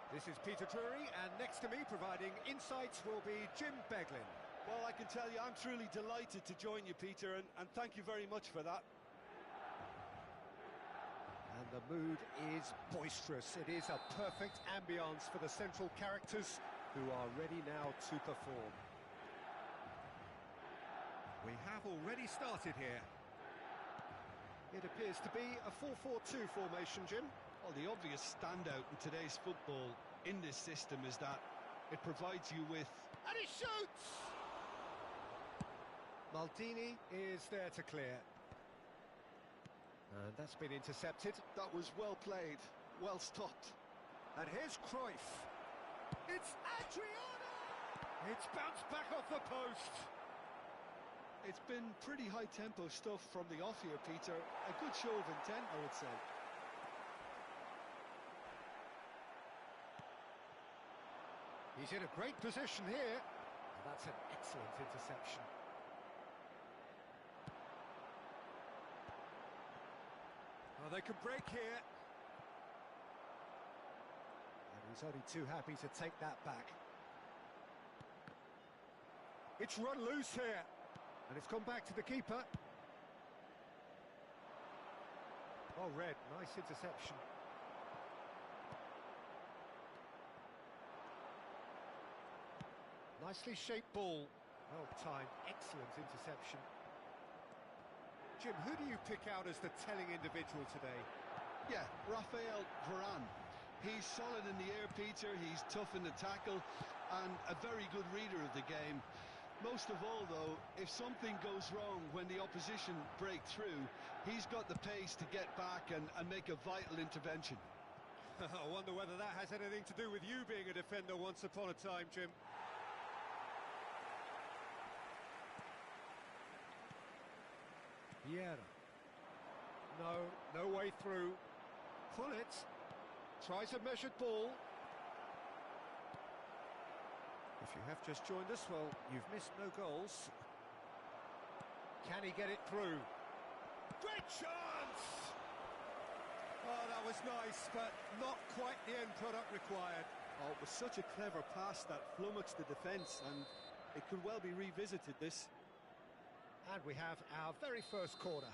This is Peter Drury, and next to me providing insights will be Jim Beglin. Well, I can tell you I'm truly delighted to join you, Peter, and thank you very much for that. And the mood is boisterous. It is a perfect ambience for the central characters who are ready now to perform. We have already started here. It appears to be a 4-4-2 formation, Jim. Well, the obvious standout in today's football in this system is that it provides you with... And he shoots! Maldini is there to clear. And that's been intercepted. That was well played, well stopped. And here's Cruyff. It's Adriano! It's bounced back off the post. It's been pretty high-tempo stuff from the off here, Peter. A good show of intent, I would say. He's in a great position here. And that's an excellent interception. Oh, they can break here. And he's only too happy to take that back. It's run loose here. And it's gone back to the keeper. Oh, Red, nice interception. Nicely shaped ball. Well timed, excellent interception. Jim, who do you pick out as the telling individual today? Yeah, Rafael Varane. He's solid in the air, Peter. He's tough in the tackle and a very good reader of the game. Most of all, though, if something goes wrong when the opposition break through, he's got the pace to get back and make a vital intervention. I wonder whether that has anything to do with you being a defender once upon a time, Jim. Vieira. No way through. Pull it. Tries a measured ball. If you have just joined us, well, you've missed no goals. Can he get it through? Great chance! Oh, that was nice, but not quite the end product required. Oh, it was such a clever pass that flummoxed the defence, and it could well be revisited, this. And we have our very first corner.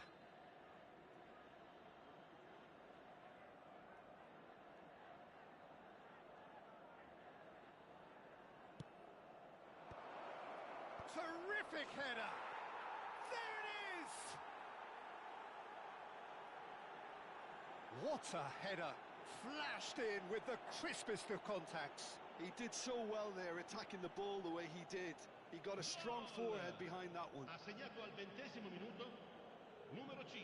Terrific header! There it is! What a header! Flashed in with the crispest of contacts. He did so well there, attacking the ball the way he did. He got a strong forehead behind that one. Ha segnato al 20° minuto, numero 5.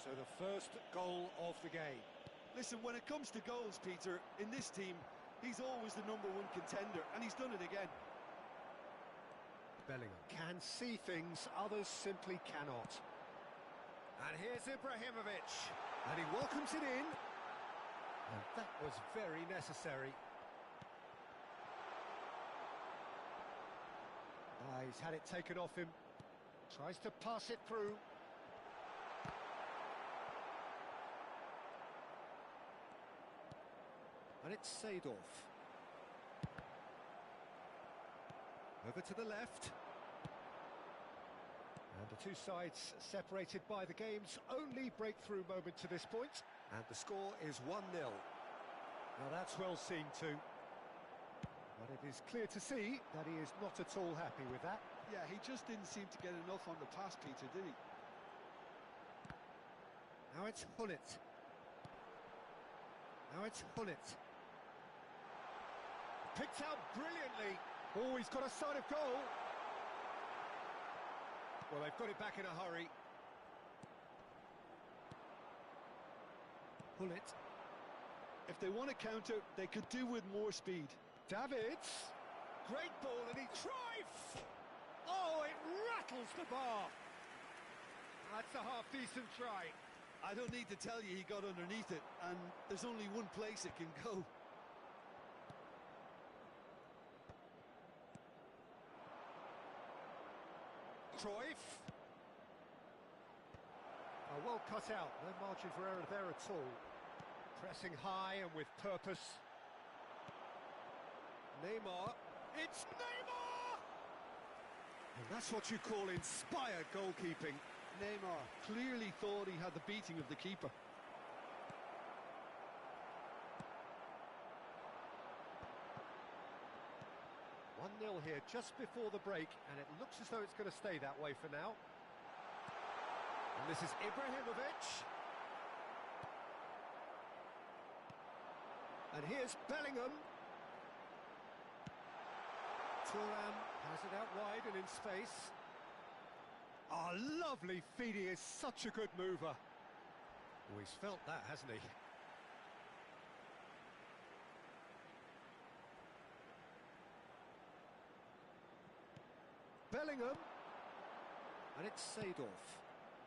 So the first goal of the game. Listen, when it comes to goals, Peter, in this team, he's always the #1 contender, and he's done it again. Bellingham can see things others simply cannot. And here's Ibrahimovic, and he welcomes it in. And that was very necessary. He's had it taken off him. Tries to pass it through. And it's Seedorf. Over to the left. And the two sides separated by the game's only breakthrough moment to this point. And the score is 1-0. Now that's well seen too. But it is clear to see that he is not at all happy with that. Yeah, he just didn't seem to get enough on the pass, Peter, did he? Now it's Hullet. Now it's Hullet. Picked out brilliantly. Oh, he's got a sight of goal. Well, they've got it back in a hurry. Hullet. If they want to counter, they could do with more speed. Davids. Great ball, and he Cruyff. Oh, it rattles the bar. That's a half-decent try. I don't need to tell you he got underneath it, and there's only one place it can go. Cruyff. Well cut out, no margin for error there at all. Pressing high and with purpose. Neymar. It's Neymar! And that's what you call inspired goalkeeping. Neymar clearly thought he had the beating of the keeper. One 0 here just before the break, and it looks as though it's going to stay that way for now. And this is Ibrahimovic. And here's Bellingham. Thuram has it out wide and in space. Oh, lovely feed. He is such a good mover. Oh, he's felt that, hasn't he? Bellingham. And it's Seedorf.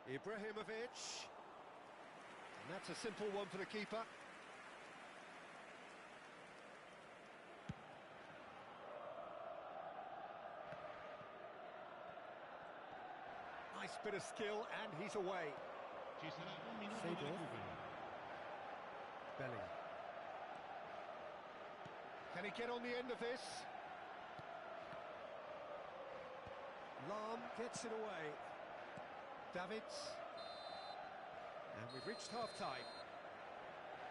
Ibrahimovic. And that's a simple one for the keeper. Nice bit of skill, and he's away. Ci sarà un minuto di Seedorf. recupero. Bellingham. Can he get on the end of this? Lahm gets it away. Davids. And we've reached half-time.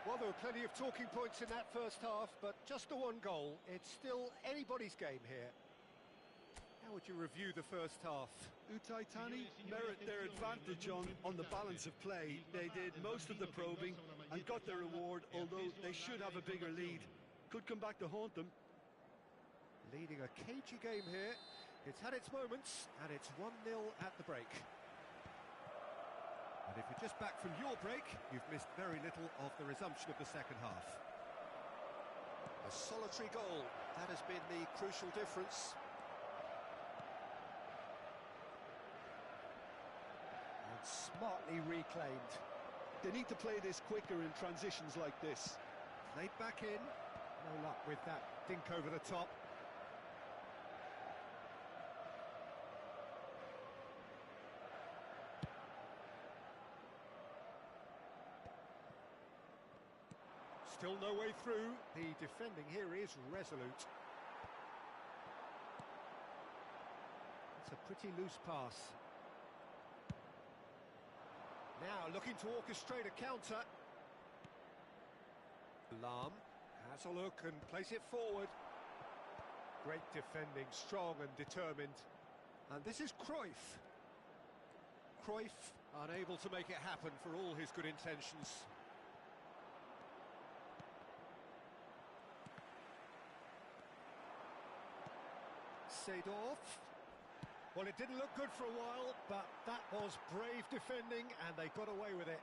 Well, there were plenty of talking points in that first half, but just the one goal. It's still anybody's game here. How would you review the first half? Utaitani merit their advantage on the balance of play. They did most of the probing and got their reward, although they should have a bigger lead. Could come back to haunt them. Leading a cagey game here. It's had its moments, and it's 1-0 at the break. And if you're just back from your break, you've missed very little of the resumption of the second half. A solitary goal, that has been the crucial difference. And smartly reclaimed. They need to play this quicker in transitions like this. Played back in. No luck with that dink over the top. Still no way through. The defending here is resolute. It's a pretty loose pass. Now looking to orchestrate a counter. Lahm has a look and plays it forward. Great defending, strong and determined. And this is Cruyff. Cruyff unable to make it happen for all his good intentions. Seedorf. Well, it didn't look good for a while, but that was brave defending, and they got away with it.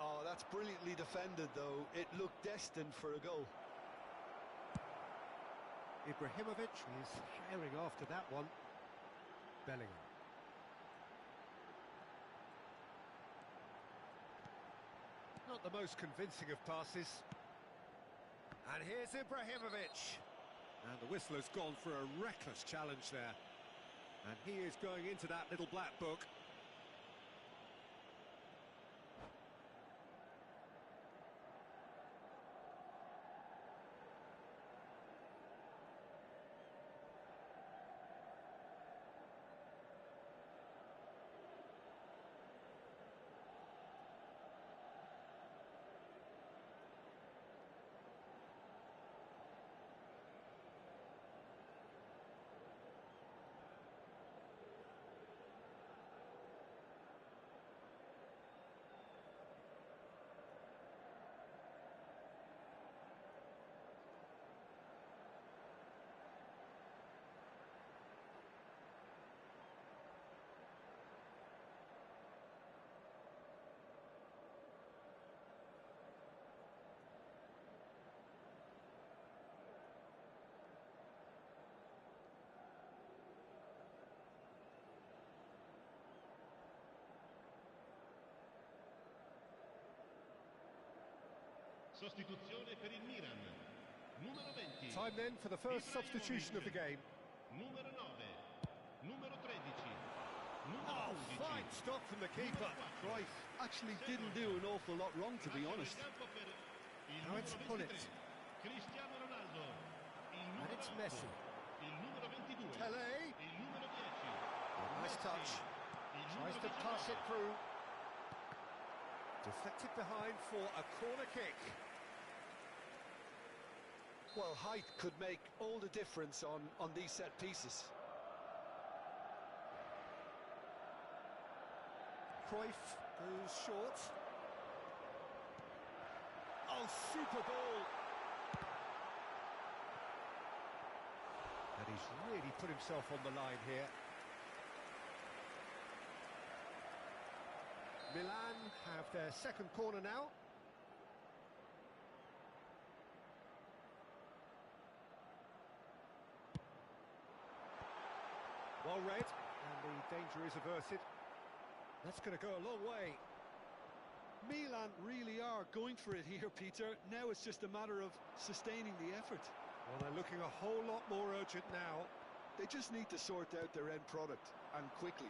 Oh, that's brilliantly defended, though. It looked destined for a goal. Ibrahimovic is herring after that one. Bellingham. Not the most convincing of passes. And here's Ibrahimovic. And the whistle has gone for a reckless challenge there. And he is going into that little black book. Sostituzione per il Milan. Numero 20. Time then for the first substitution of the game. Numero 9. Numero 13. Numero Oh, 11. fine stop from the keeper. Cruyff actually didn't do an awful lot wrong, to be honest. Now it's Pullet. Cristiano Ronaldo. Il And numero it's 8. Messi. Il numero 22. Pele. Il numero 10. Nice touch. Il Tries numero to pass 19. it through. Deflected behind for a corner kick. Well, height could make all the difference on these set pieces. Cruyff goes short. Oh, super ball. And he's really put himself on the line here. Milan have their second corner now. Well read, and the danger is averted. That's going to go a long way. Milan really are going for it here, Peter. Now it's just a matter of sustaining the effort. Well, they're looking a whole lot more urgent now. They just need to sort out their end product, and quickly.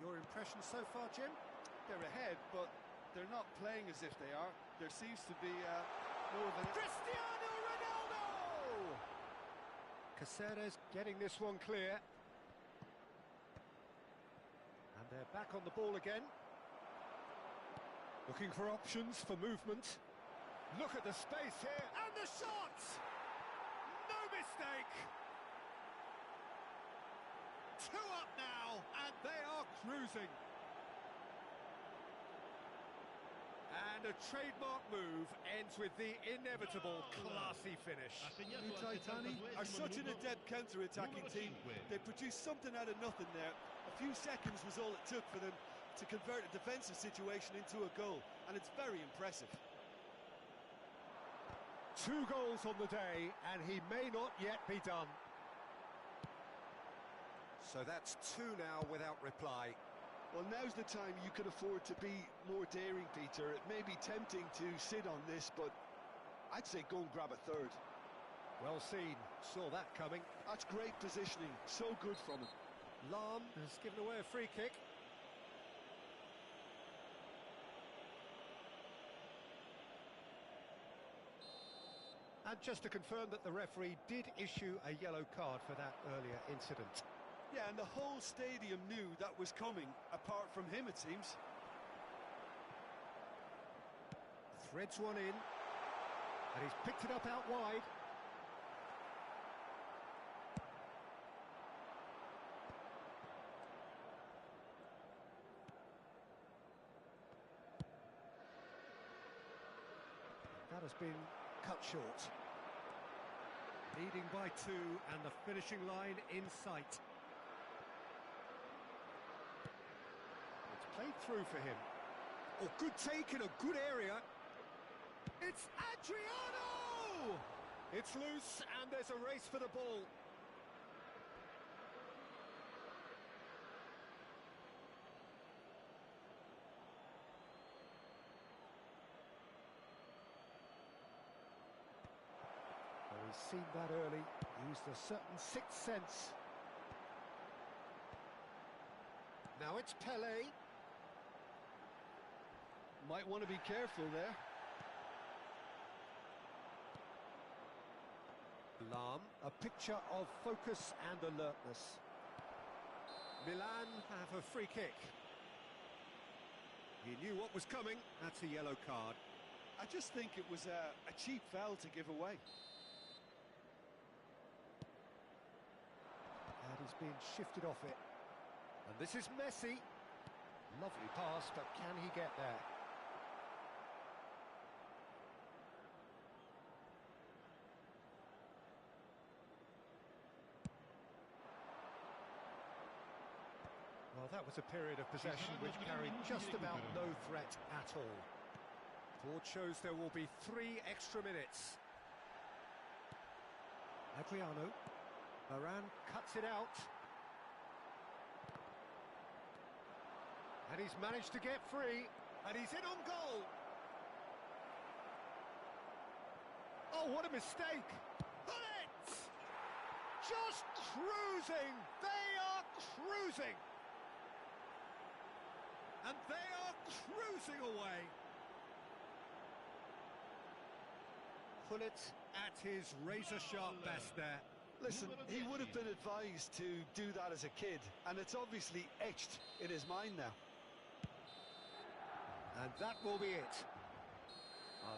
Your impressions so far, Jim? They're ahead, but they're not playing as if they are. There seems to be more than... Cristiano Ronaldo! Caceres getting this one clear. And they're back on the ball again. Looking for options for movement. Look at the space here, and the shot! No mistake! 2 up now, and they are cruising. And a trademark move ends with the inevitable classy finish. Ha segnato The al Titani 72esimo are such an minuto. adept counter-attacking Numero team. 5. They produced something out of nothing there. A few seconds was all it took for them to convert a defensive situation into a goal, and it's very impressive. 2 goals on the day, and he may not yet be done. So that's 2 now without reply. Well, now's the time you could afford to be more daring, Peter. It may be tempting to sit on this, but I'd say go and grab a third. Well seen, saw that coming. That's great positioning, so good from him. Lahm has given away a free kick. And just to confirm that the referee did issue a yellow card for that earlier incident. Yeah, and the whole stadium knew that was coming, apart from him, it seems. Threads one in, and he's picked it up out wide. That has been cut short. Leading by 2, and the finishing line in sight. It's played through for him. Oh, good take in a good area. It's Adriano! It's loose, and there's a race for the ball. Well, he's seen that early, used a certain sixth sense. Now it's Pele. Might want to be careful there. Lahm, a picture of focus and alertness. Milan have a free kick. He knew what was coming. That's a yellow card. I just think it was a cheap foul to give away. And he's being shifted off it. And this is Messi. Lovely pass, but can he get there? Well, that was a period of possession which carried just about no threat at all. Board shows there will be 3 extra minutes. Adriano. Varane cuts it out. And he's managed to get free, and he's in on goal. Oh, what a mistake! Bullet! Just cruising! They are cruising! And they are cruising away. Pullet at his razor-sharp best there. Listen, he would have been advised to do that as a kid, and it's obviously etched in his mind now. And that will be it.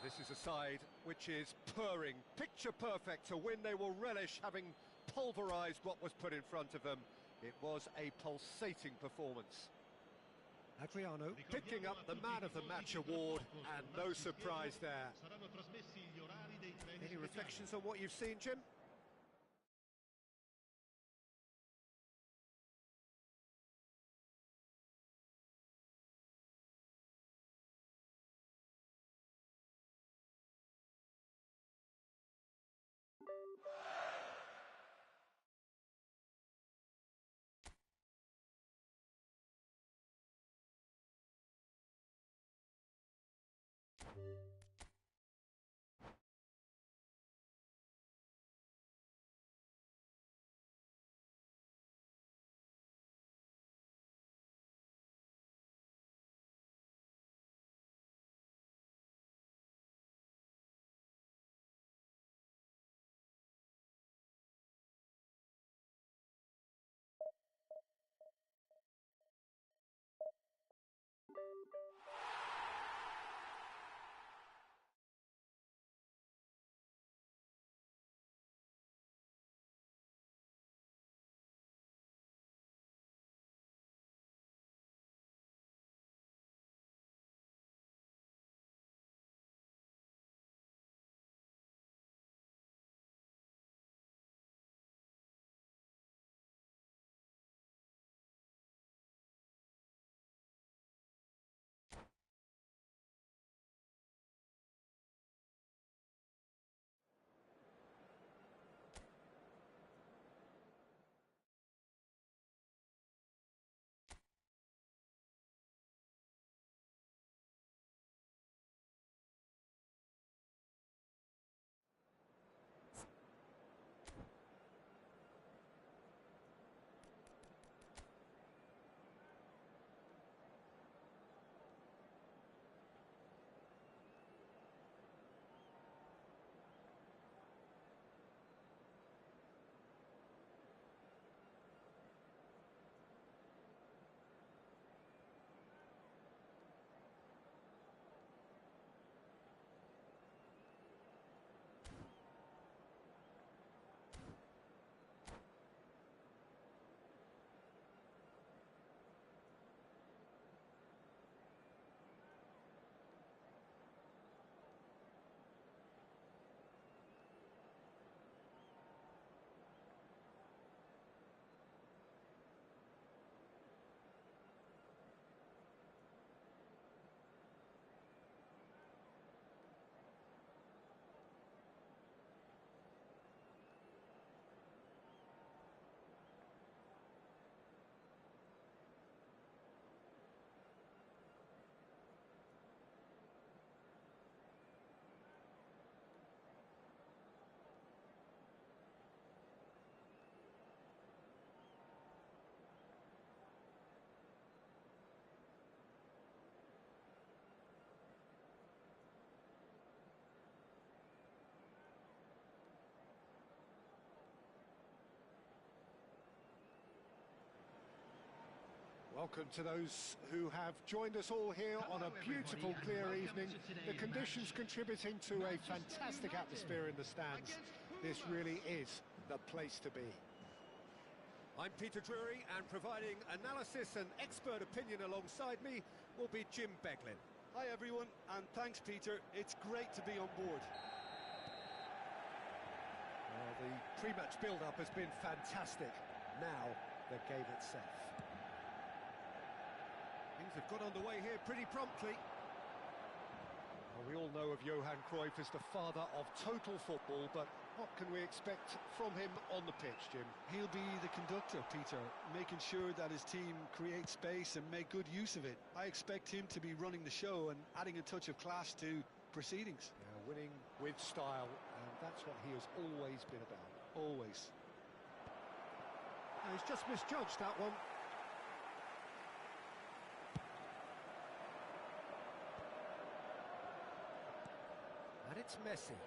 This is a side which is purring, picture perfect, a win they will relish, having pulverised what was put in front of them. It was a pulsating performance. Adriano picking up the Man of the Match award, and no surprise there. Any reflections on what you've seen, Jim? Welcome to those who have joined us all here on a beautiful, clear evening. The conditions contributing to a fantastic atmosphere in the stands. This really is the place to be. I'm Peter Drury, and providing analysis and expert opinion alongside me will be Jim Beglin. Hi everyone, and thanks Peter. It's great to be on board. Well, the pre-match build-up has been fantastic. Now, the game itself. Things have got underway here pretty promptly. Well, we all know of Johan Cruyff as the father of total football, but What can we expect from him on the pitch, Jim? He'll be the conductor, Peter, making sure that his team create space and make good use of it. I expect him to be running the show and adding a touch of class to proceedings. Yeah, winning with style, and that's what he has always been about. Always. He's just misjudged that one. And it's Messi.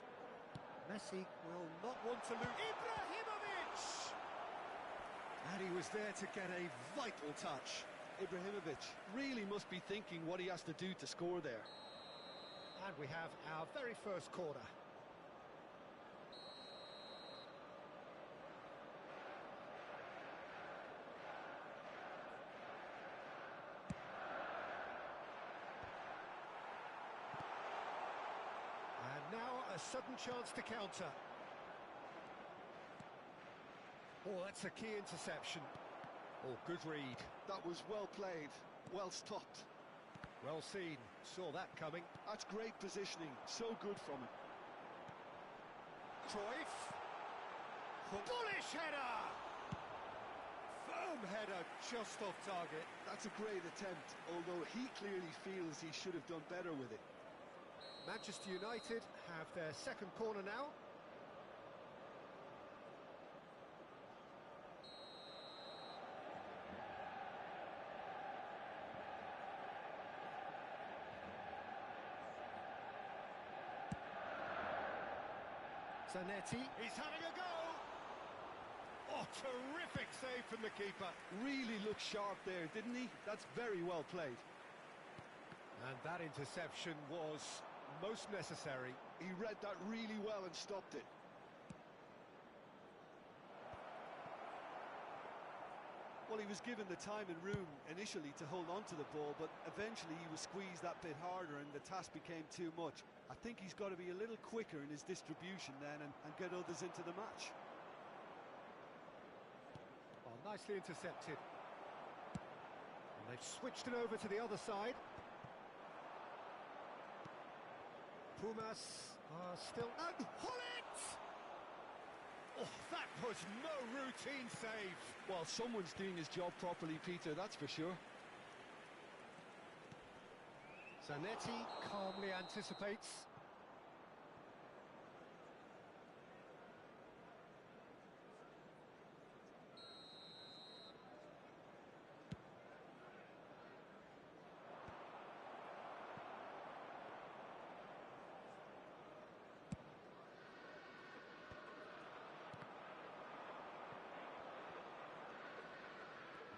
Messi will not want to lose. Ibrahimovic! And he was there to get a vital touch. Ibrahimovic really must be thinking what he has to do to score there. And we have our very first corner. Now a sudden chance to counter. Oh, that's a key interception. Oh, good read. That was well played, well stopped. Well seen, saw that coming. That's great positioning, so good from him. Cruyff. Bullish header! Firm header, just off target. That's a great attempt, although he clearly feels he should have done better with it. Manchester United have their second corner now. Zanetti, he's having a go! Oh, terrific save from the keeper. Really looked sharp there, didn't he? That's very well played. And that interception was most necessary. He read that really well and stopped it. Well, he was given the time and room initially to hold on to the ball, but eventually he was squeezed that bit harder and the task became too much. I think he's got to be a little quicker in his distribution then and get others into the match. Oh, nicely intercepted. And they've switched it over to the other side. Pumas are still... And Hullet! Oh, that was no routine save. Well, someone's doing his job properly, Peter, that's for sure. Zanetti calmly anticipates.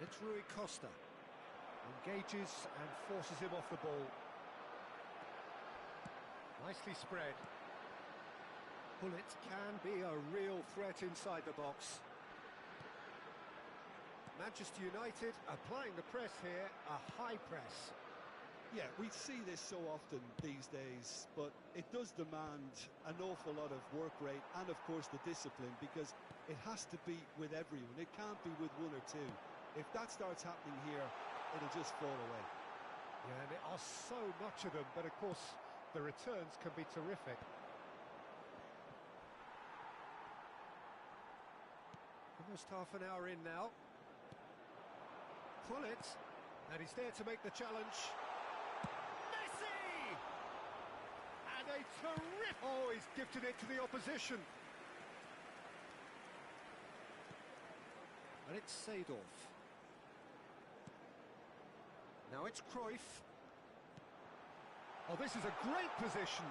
It's Rui Costa. Engages and forces him off the ball. Nicely spread. Hullet can be a real threat inside the box. Manchester United applying the press here, a high press. Yeah, we see this so often these days, but it does demand an awful lot of work rate and, of course, the discipline, because it has to be with everyone. It can't be with one or two. If that starts happening here, it'll just fall away. Yeah, and there are so much of them, but of course the returns can be terrific. Almost half an hour in now. Pull it, and he's there to make the challenge. Messi! And a terrific... Oh, he's gifted it to the opposition. And it's Seedorf. Now it's Cruyff. Oh, this is a great position.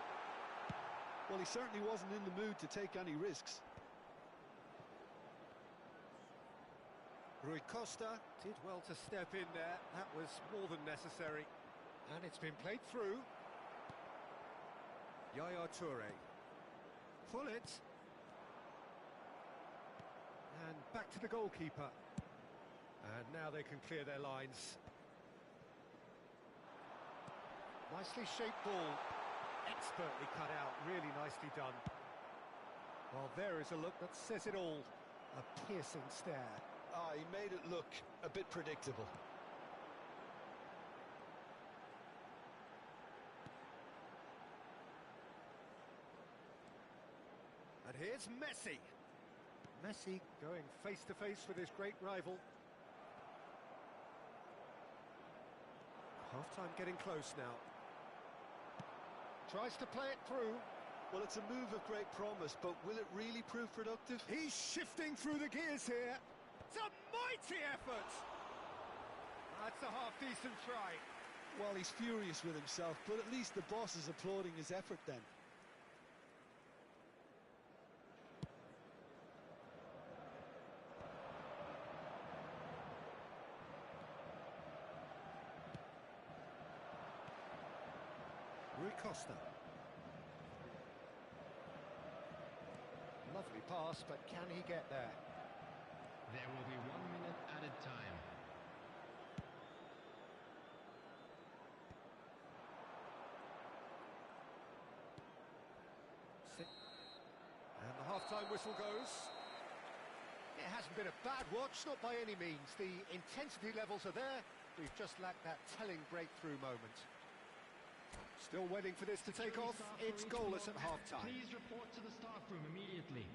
Well, he certainly wasn't in the mood to take any risks. Rui Costa did well to step in there. That was more than necessary. And it's been played through. Yaya Toure. Pull it. And back to the goalkeeper. And now they can clear their lines. Nicely shaped ball. Expertly cut out. Really nicely done. Well, there is a look that says it all. A piercing stare. Ah, he made it look a bit predictable. And here's Messi. Messi going face to face with his great rival. Half-time getting close now. Tries to play it through. Well, it's a move of great promise, but will it really prove productive? He's shifting through the gears here. It's a mighty effort. That's a half-decent try. Well, he's furious with himself, but at least the boss is applauding his effort then. Rui Costa. Lovely pass, but can he get there? There will be 1 minute added time. And the half-time whistle goes. It hasn't been a bad watch, not by any means. The intensity levels are there. We've just lacked that telling breakthrough moment. Still waiting for this to take off. It's goalless at half-time. Please report to the staff room immediately.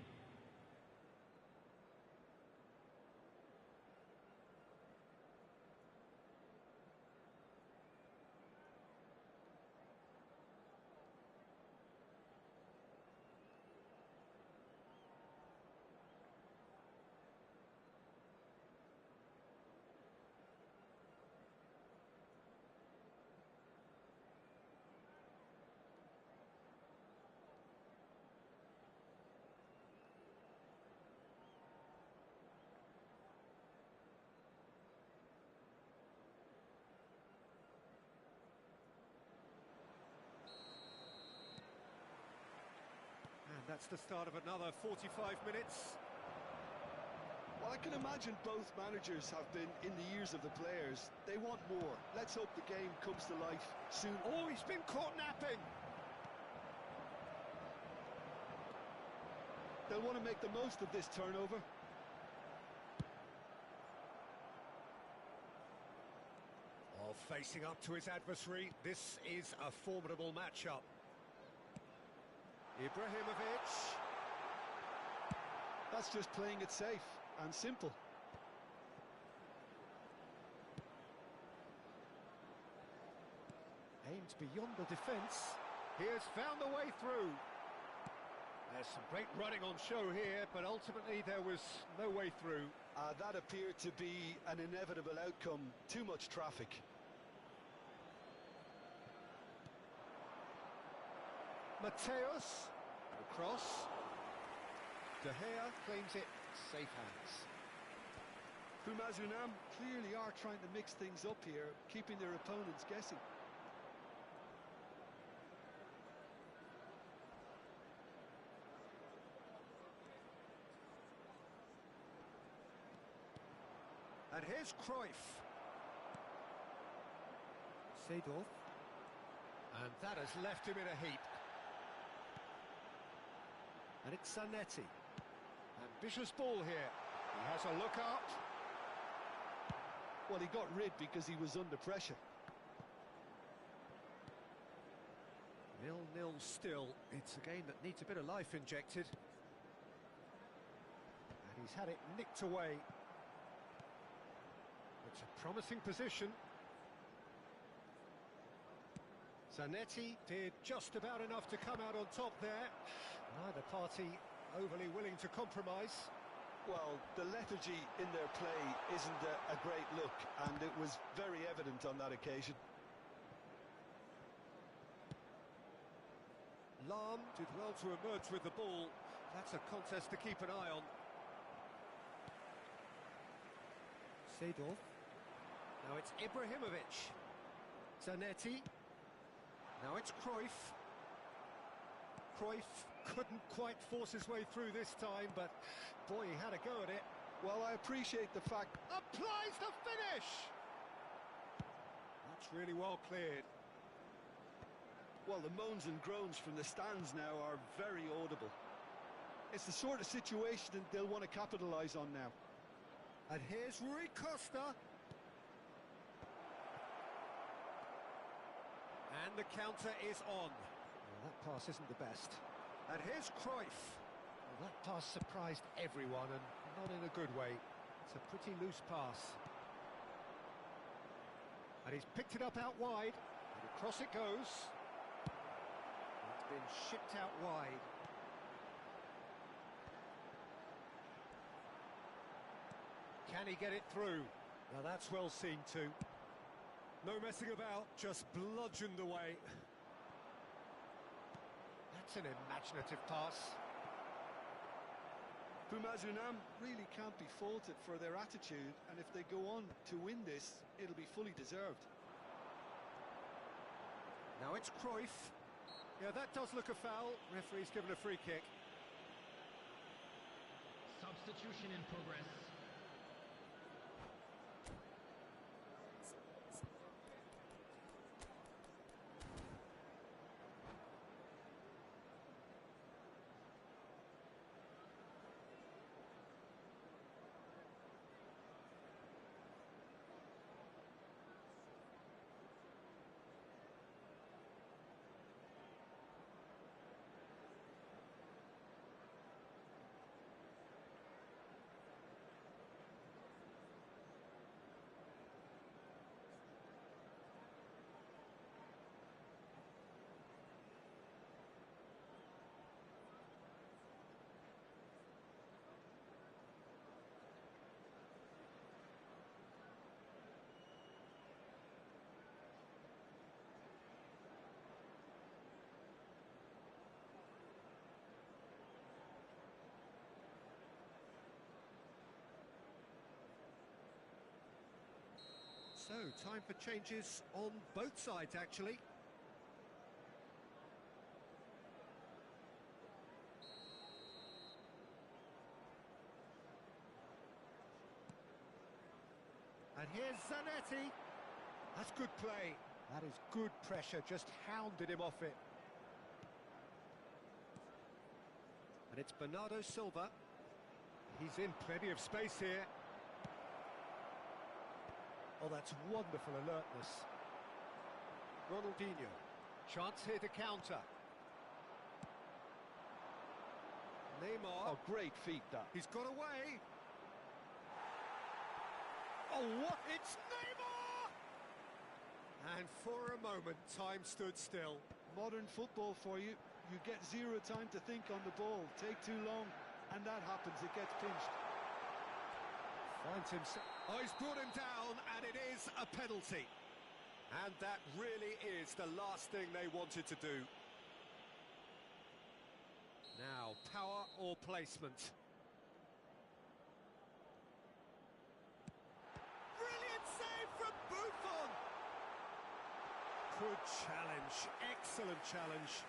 That's the start of another 45 minutes. Well, I can imagine both managers have been in the ears of the players. They want more. Let's hope the game comes to life soon. Oh, he's been caught napping. They'll want to make the most of this turnover. Oh, facing up to his adversary. This is a formidable matchup. Ibrahimovic. That's just playing it safe and simple. Aimed beyond the defence. He has found a way through. There's some great running on show here, but ultimately there was no way through. That appeared to be an inevitable outcome. Too much traffic. Mateus, across. De Gea claims it, safe hands. Unam clearly are trying to mix things up here, keeping their opponents guessing. And here's Cruyff. Seedorf. And that has left him in a heap. And it's Zanetti. Ambitious ball here. He has a look up. Well, he got rid because he was under pressure. 0-0 still. It's a game that needs a bit of life injected. And he's had it nicked away. It's a promising position. Zanetti did just about enough to come out on top there. Neither party overly willing to compromise. Well, the lethargy in their play isn't a great look, and it was very evident on that occasion. Lahm did well to emerge with the ball. That's a contest to keep an eye on. Seedorf. Now it's Ibrahimovic. Zanetti. Now it's Cruyff. Cruyff couldn't quite force his way through this time, but boy, he had a go at it. Well, I appreciate the fact... Applies the finish! That's really well cleared. Well, the moans and groans from the stands now are very audible. It's the sort of situation that they'll want to capitalise on now. And here's Rui Costa. And the counter is on. Well, that pass isn't the best. And here's Cruyff. Well, that pass surprised everyone, and not in a good way. It's a pretty loose pass. And he's picked it up out wide, and across it goes. It's been shipped out wide. Can he get it through? Now that's well seen too. No messing about, just bludgeoned away. That's an imaginative pass. Bumazunam really can't be faulted for their attitude, and if they go on to win this, it'll be fully deserved. Now it's Cruyff. Yeah, that does look a foul. Referee's given a free kick. Substitution in progress. So, time for changes on both sides, actually. And here's Zanetti. That's good play. That is good pressure, just hounded him off it. And it's Bernardo Silva. He's in plenty of space here. Oh, that's wonderful alertness. Ronaldinho. Chance here to counter. Neymar. Oh, great feat that. He's got away. Oh, what? It's Neymar! And for a moment, time stood still. Modern football for you. You get zero time to think on the ball. Take too long, and that happens. It gets pinched. Finds himself. Oh, he's brought him down, and it is a penalty. And that really is the last thing they wanted to do. Now, power or placement? Brilliant save from Buffon! Good challenge, excellent challenge.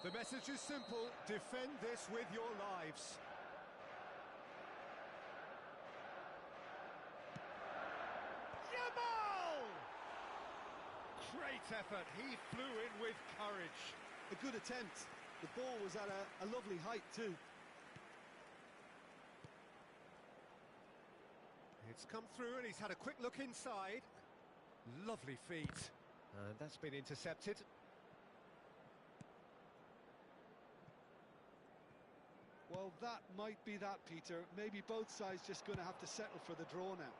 The message is simple: defend this with your lives. Yamal! Great effort, he flew in with courage. A good attempt. The ball was at a lovely height too. It's come through and he's had a quick look inside. Lovely feet. And that's been intercepted. Well, that might be that, Peter. Maybe both sides just going to have to settle for the draw now.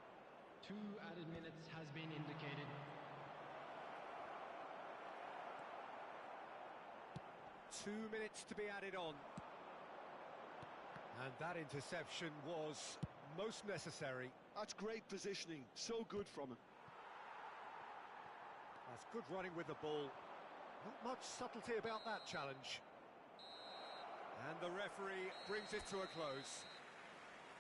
2 added minutes has been indicated. Two minutes to be added on. And that interception was most necessary. That's great positioning. So good from him. That's good running with the ball. Not much subtlety about that challenge. And the referee brings it to a close.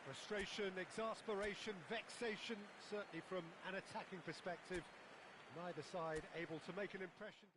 Frustration, exasperation, vexation, certainly from an attacking perspective. Neither side able to make an impression.